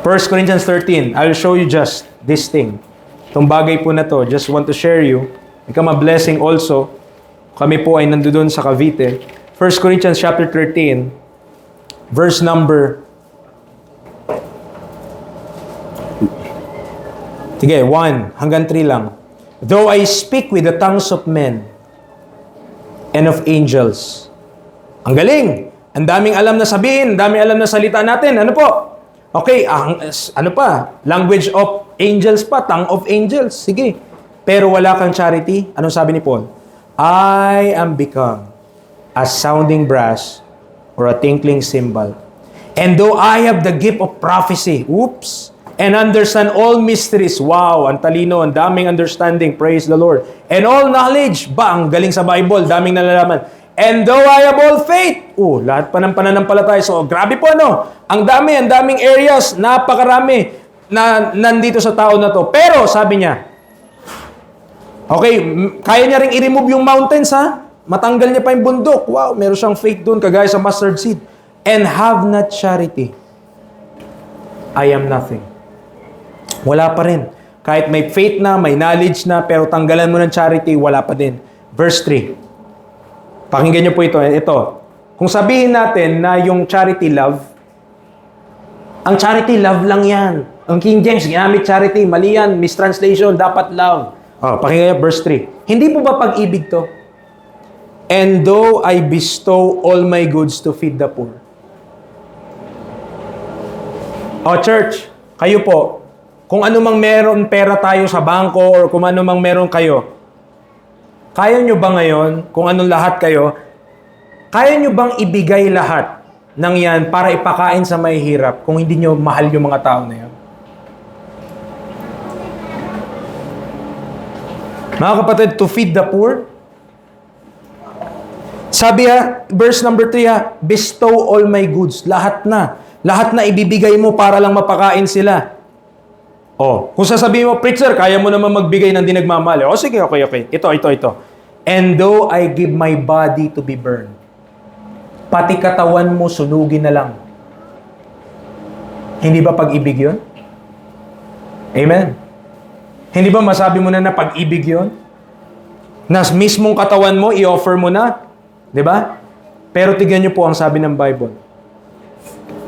1 Corinthians 13, I will show you just this thing. Itong bagay po na to, just want to share you. Become a blessing also. Kami po ay nandoon sa Cavite. 1 Corinthians chapter 13, verse number 1 hanggang 3 lang. Though I speak with the tongues of men and of angels. Ang galing! Ang daming alam na sabihin, ang daming alam na salita natin. Ano po? Okay, ano pa? Language of angels pa, tongue of angels. Sige. Pero wala kang charity. Anong sabi ni Paul? I am become a sounding brass or a tinkling cymbal. And though I have the gift of prophecy, and understand all mysteries, wow, ang talino, ang daming understanding, praise the Lord. And all knowledge, ang galing sa Bible, daming nalalaman. And though I have all faith, lahat pa ng pananampalataya. So, grabe po ang daming areas, napakarami na nandito sa tao na to. Pero, sabi niya, okay, kaya niya ring i-remove yung mountains, ha? Matanggal niya pa yung bundok. Wow, meron siyang faith doon, kagaya sa mustard seed. And have not charity, I am nothing. Wala pa rin. Kahit may faith na, may knowledge na, pero tanggalan mo ng charity, wala pa din. Verse 3. Pakinggan niyo po ito. Ito. Kung sabihin natin na yung charity love, ang charity love lang yan. Ang King James, ginamit charity. Mali yan. Mistranslation. Dapat love. Pakinggan niyo, verse 3. Hindi po ba pag-ibig to? And though I bestow all my goods to feed the poor. Church, kayo po, kung ano mang meron pera tayo sa bangko or kung ano mang meron kayo, kaya nyo ba ngayon, kung anong lahat kayo, kaya nyo bang ibigay lahat ng yan para ipakain sa may hirap kung hindi nyo mahal yung mga tao na yan? Mga kapatid, to feed the poor, sabi verse number 3 bestow all my goods. Lahat na ibibigay mo para lang mapakain sila. Kung sasabihin mo, preacher, kaya mo naman magbigay ng di nagmamahal. Sige, okay. Ito. And though I give my body to be burned, pati katawan mo sunugin na lang. Hindi ba pag-ibig yun? Amen. Hindi ba masabi mo na pag-ibig yun? Na mismong katawan mo, i-offer mo na. Di ba? Pero tignan niyo po ang sabi ng Bible.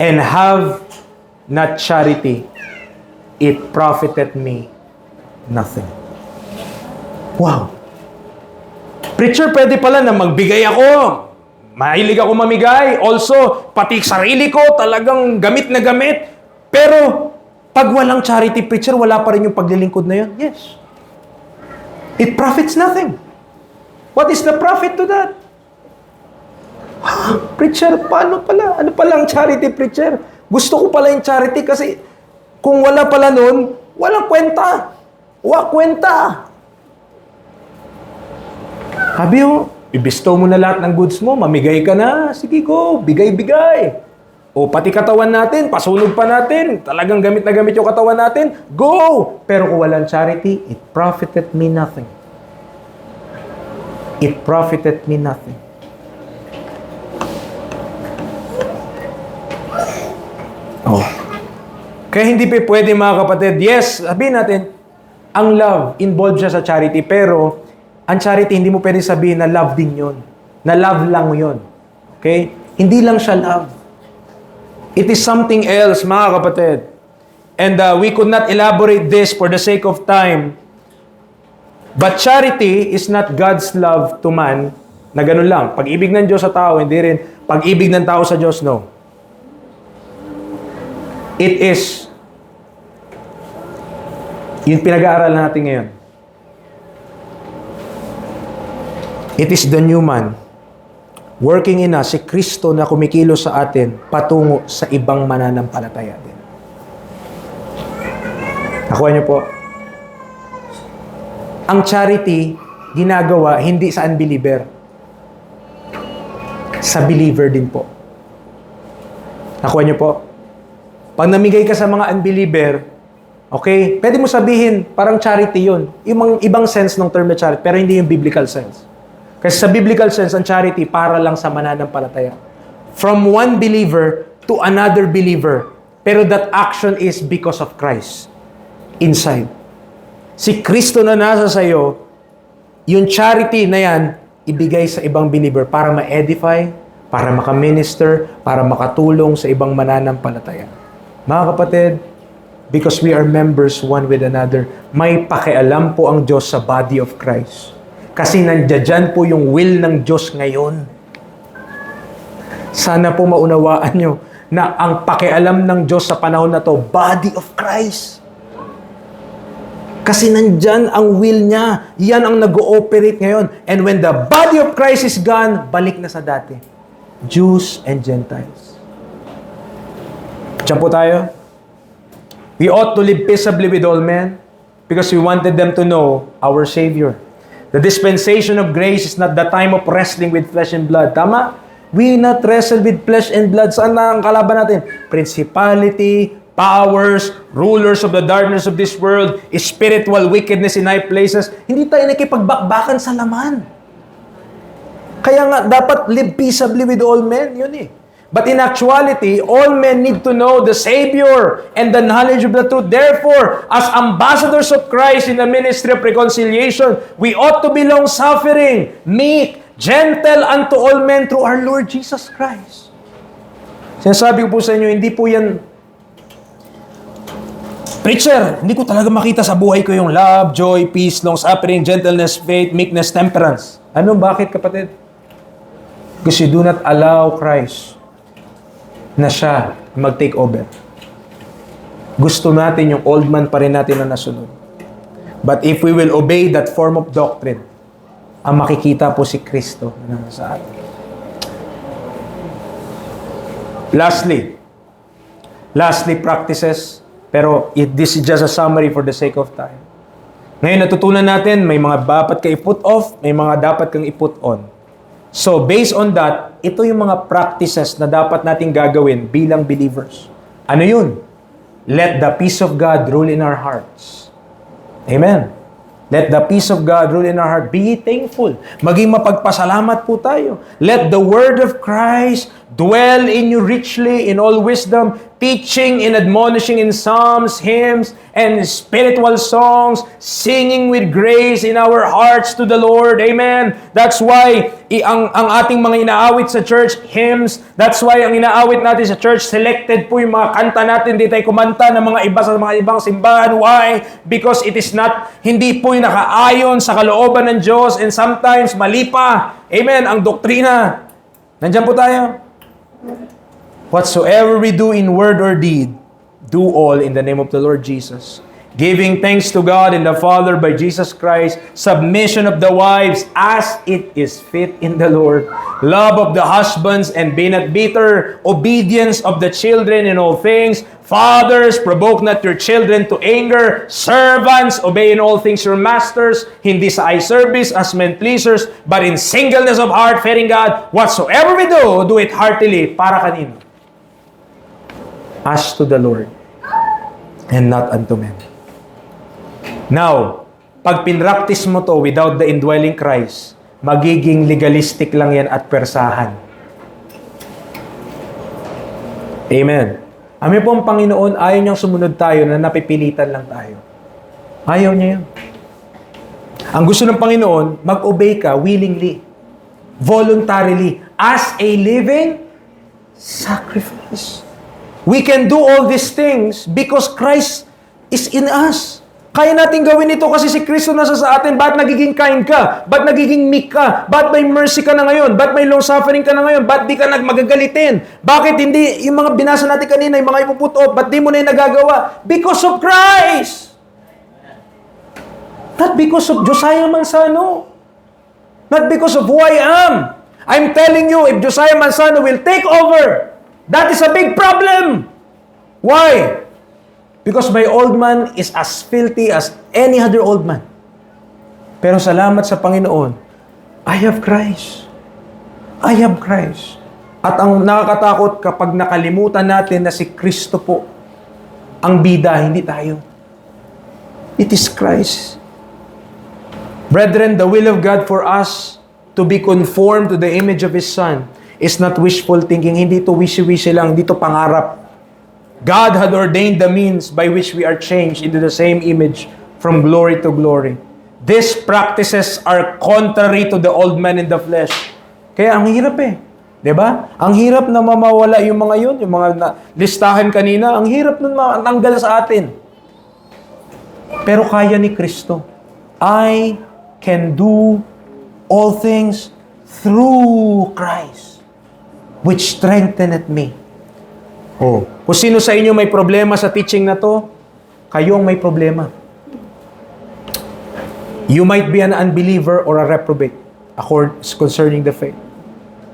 And have not charity, it profited me nothing. Wow. Preacher, pwede pala na magbigay ako. Mahilig ako mamigay. Also, pati sarili ko talagang gamit na gamit. Pero, pag walang charity, preacher, wala pa rin yung paglilingkod na yun? Yes. It profits nothing. What is the profit to that? Preacher, paano pala? Ano pala ang charity, preacher? Gusto ko pala yung charity kasi kung wala pala nun, walang kwenta. Wala kwenta. Sabi ibistow mo na lahat ng goods mo, mamigay ka na. Sige, go. Bigay-bigay. Pati katawan natin, pasunog pa natin. Talagang gamit na gamit yung katawan natin. Go! Pero kung walang charity, it profited me nothing. It profited me nothing. Kaya hindi pa pwede, mga kapatid. Yes, sabihin natin, ang love, involved siya sa charity. Pero, ang charity, hindi mo pwede sabihin na love din yun. Na love lang yun. Okay? Hindi lang siya love. It is something else, mga kapatid. And we could not elaborate this for the sake of time. But charity is not God's love to man na ganun lang. Pag-ibig ng Diyos sa tao, hindi rin. Pag-ibig ng tao sa Diyos, no. It is yung pinag-aaral natin ngayon. It is the new man working in us, si Kristo na kumikilos sa atin patungo sa ibang mananampalataya din. Nakuha niyo po? Ang charity, ginagawa hindi sa unbeliever. Sa believer din po. Nakuha niyo po? Pag namigay ka sa mga unbeliever, okay, pwede mo sabihin, parang charity yun. Yung ibang sense ng term na charity, pero hindi yung biblical sense. Kasi sa biblical sense, ang charity para lang sa mananampalataya. From one believer to another believer. Pero that action is because of Christ. Inside. Si Kristo na nasa sayo, yung charity na yan, ibigay sa ibang believer para ma-edify, para maka-minister, para makatulong sa ibang mananampalataya. Mga kapatid, because we are members one with another, may pakialam po ang Diyos sa body of Christ. Kasi nandiyan po yung will ng Diyos ngayon. Sana po maunawaan nyo na ang pakialam ng Diyos sa panahon na to, body of Christ. Kasi nandyan ang will niya. Yan ang nag-ooperate ngayon. And when the body of Christ is gone, balik na sa dati. Jews and Gentiles. Diyan po tayo. We ought to live peaceably with all men because we wanted them to know our Savior. The dispensation of grace is not the time of wrestling with flesh and blood. Tama? We not wrestle with flesh and blood. Saan na ang kalaban natin? Principality, powers, rulers of the darkness of this world, spiritual wickedness in high places. Hindi tayo nakipagbakbakan sa laman. Kaya nga, dapat live peaceably with all men. Yun eh. But in actuality, all men need to know the Savior and the knowledge of the truth. Therefore, as ambassadors of Christ in the ministry of reconciliation, we ought to be long-suffering, meek, gentle unto all men through our Lord Jesus Christ. Sinasabi ko po sa inyo, hindi po yan, preacher, hindi ko talaga makita sa buhay ko yung love, joy, peace, long-suffering, gentleness, faith, meekness, temperance. Ano, bakit kapatid? Because you do not allow Christ na siya mag-take over. Gusto natin yung old man pa rin natin na nasunod. But if we will obey that form of doctrine, ang makikita po si Kristo na nasa atin. Lastly, practices. Pero this is just a summary for the sake of time. Ngayon, natutunan natin, may mga dapat kang i-put off, may mga dapat kang i-put on. So, based on that, ito yung mga practices na dapat nating gagawin bilang believers. Ano yun? Let the peace of God rule in our hearts. Amen. Let the peace of God rule in our heart. Be thankful. Maging mapagpasalamat po tayo. Let the word of Christ dwell in you richly in all wisdom, teaching and admonishing in psalms, hymns, and spiritual songs, singing with grace in our hearts to the Lord. Amen. That's why ang ating mga inaawit sa church, hymns, that's why ang inaawit natin sa church, selected po yung mga kanta natin, di tayo kumanta ng mga iba sa mga ibang simbahan. Why? Because it is not, hindi po yung nakaayon sa kalooban ng Diyos, and sometimes mali pa. Amen. Ang doktrina. Nandiyan po tayo. Whatsoever we do in word or deed, do all in the name of the Lord Jesus, giving thanks to God and the Father by Jesus Christ, submission of the wives as it is fit in the Lord, love of the husbands and be not bitter, obedience of the children in all things. Fathers, provoke not your children to anger. Servants, obey in all things your masters, hindi sa eye service as men pleasers, but in singleness of heart, fearing God. Whatsoever we do, do it heartily. Para kanino? As to the Lord, and not unto men. Now, pag pinractice mo to without the indwelling Christ, magiging legalistic lang yan at persahan. Amen. Amin po ang Panginoon, ayaw niyang sumunod tayo na napipilitan lang tayo. Ayaw niya yun. Ang gusto ng Panginoon, mag-obey ka willingly, voluntarily, as a living sacrifice. We can do all these things because Christ is in us. Kaya natin gawin ito kasi si Kristo nasa sa atin. Ba't nagiging kind ka? Ba't nagiging meek ka? Ba't may mercy ka na ngayon? Ba't may long suffering ka na ngayon? Ba't di ka magagalitin? Bakit hindi yung mga binasa natin kanina, yung mga ipuput off, ba't di mo na yung nagagawa? Because of Christ! Not because of Josiah Manzano. Not because of who I am. I'm telling you, if Josiah Manzano will take over, that is a big problem. Why? Because my old man is as filthy as any other old man. Pero salamat sa Panginoon, I have Christ. I have Christ. At ang nakakatakot kapag nakalimutan natin na si Kristo po ang bida, hindi tayo. It is Christ. Brethren, the will of God for us to be conformed to the image of His Son is not wishful thinking. Hindi ito wishy-wishy lang, hindi ito pangarap. God had ordained the means by which we are changed into the same image from glory to glory. These practices are contrary to the old man in the flesh. Kaya ang hirap eh. 'Di ba? Ang hirap na mamawala yung mga yun, yung mga listahan kanina, ang hirap nun matanggal sa atin. Pero kaya ni Kristo. I can do all things through Christ, which strengtheneth me. Oh, kung sino sa inyo may problema sa teaching na to, kayo ang may problema. You might be an unbeliever or a reprobate concerning the faith.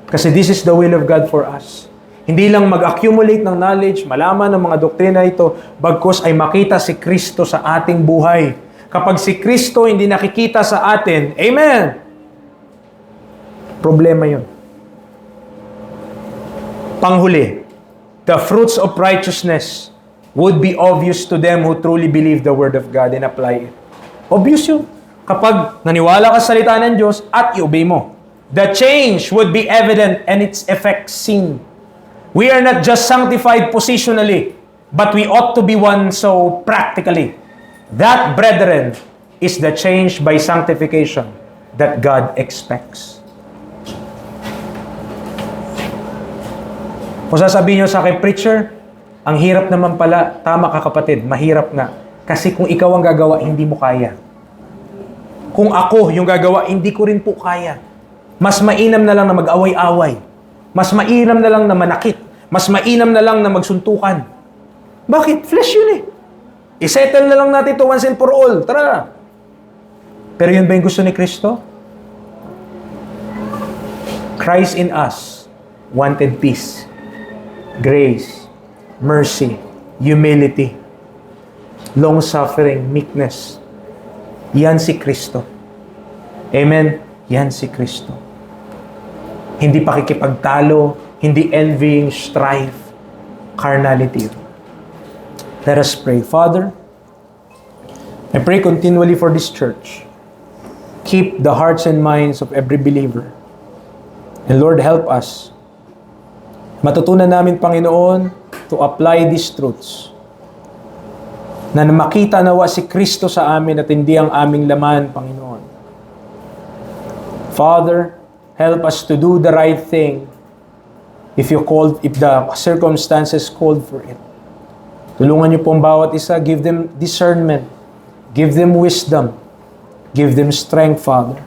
Kasi this is the will of God for us. Hindi lang mag-accumulate ng knowledge, malaman ng mga doktrina ito, bagkus ay makita si Kristo sa ating buhay. Kapag si Kristo hindi nakikita sa atin, amen! Problema yun. Panghuli, the fruits of righteousness would be obvious to them who truly believe the Word of God and apply it. Obvious yun. Kapag naniwala ka sa salita ng Diyos at i-obey mo. The change would be evident and its effects seen. We are not just sanctified positionally, but we ought to be one so practically. That, brethren, is the change by sanctification that God expects. Kung sasabihin nyo sa akin, preacher, ang hirap naman pala, tama ka kapatid, mahirap nga. Kasi kung ikaw ang gagawa, hindi mo kaya. Kung ako yung gagawa, hindi ko rin po kaya. Mas mainam na lang na mag-away-away. Mas mainam na lang na manakit. Mas mainam na lang na magsuntukan. Bakit? Flesh yun eh. I-settle na lang natin ito once and for all. Tara na. Pero yun ba yung gusto ni Kristo? Christ in us wanted peace, grace, mercy, humility, long-suffering, meekness. Yan si Kristo. Amen? Yan si Kristo. Hindi pakikipagtalo, hindi envying, strife, carnality. Let us pray. Father, I pray continually for this church. Keep the hearts and minds of every believer. And Lord, help us. Matutunan namin, Panginoon, to apply these truths. Na makita nawa si Kristo sa amin at hindi ang aming laman, Panginoon. Father, help us to do the right thing if the circumstances called for it. Tulungan niyo po ang bawat isa, give them discernment, give them wisdom, give them strength, Father.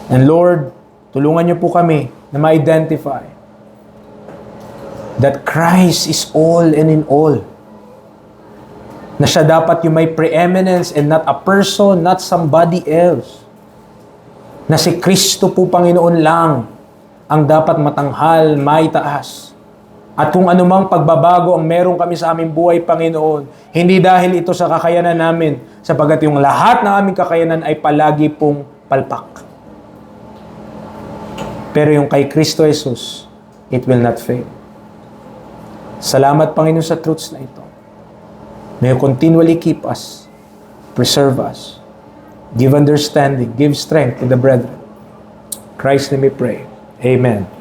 And Lord, tulungan niyo po kami na ma-identify that Christ is all and in all. Na siya dapat yung may preeminence and not a person, not somebody else. Na si Kristo po, Panginoon lang ang dapat matanghal, maitaas. At kung anumang pagbabago ang meron kami sa aming buhay, Panginoon, hindi dahil ito sa kakayanan namin, sapagat yung lahat ng aming kakayanan ay palagi pong palpak. Pero yung kay Kristo Jesus, it will not fail. Salamat, Panginoon, sa truths na ito. May you continually keep us, preserve us, give understanding, give strength to the brethren. Christ name we pray. Amen.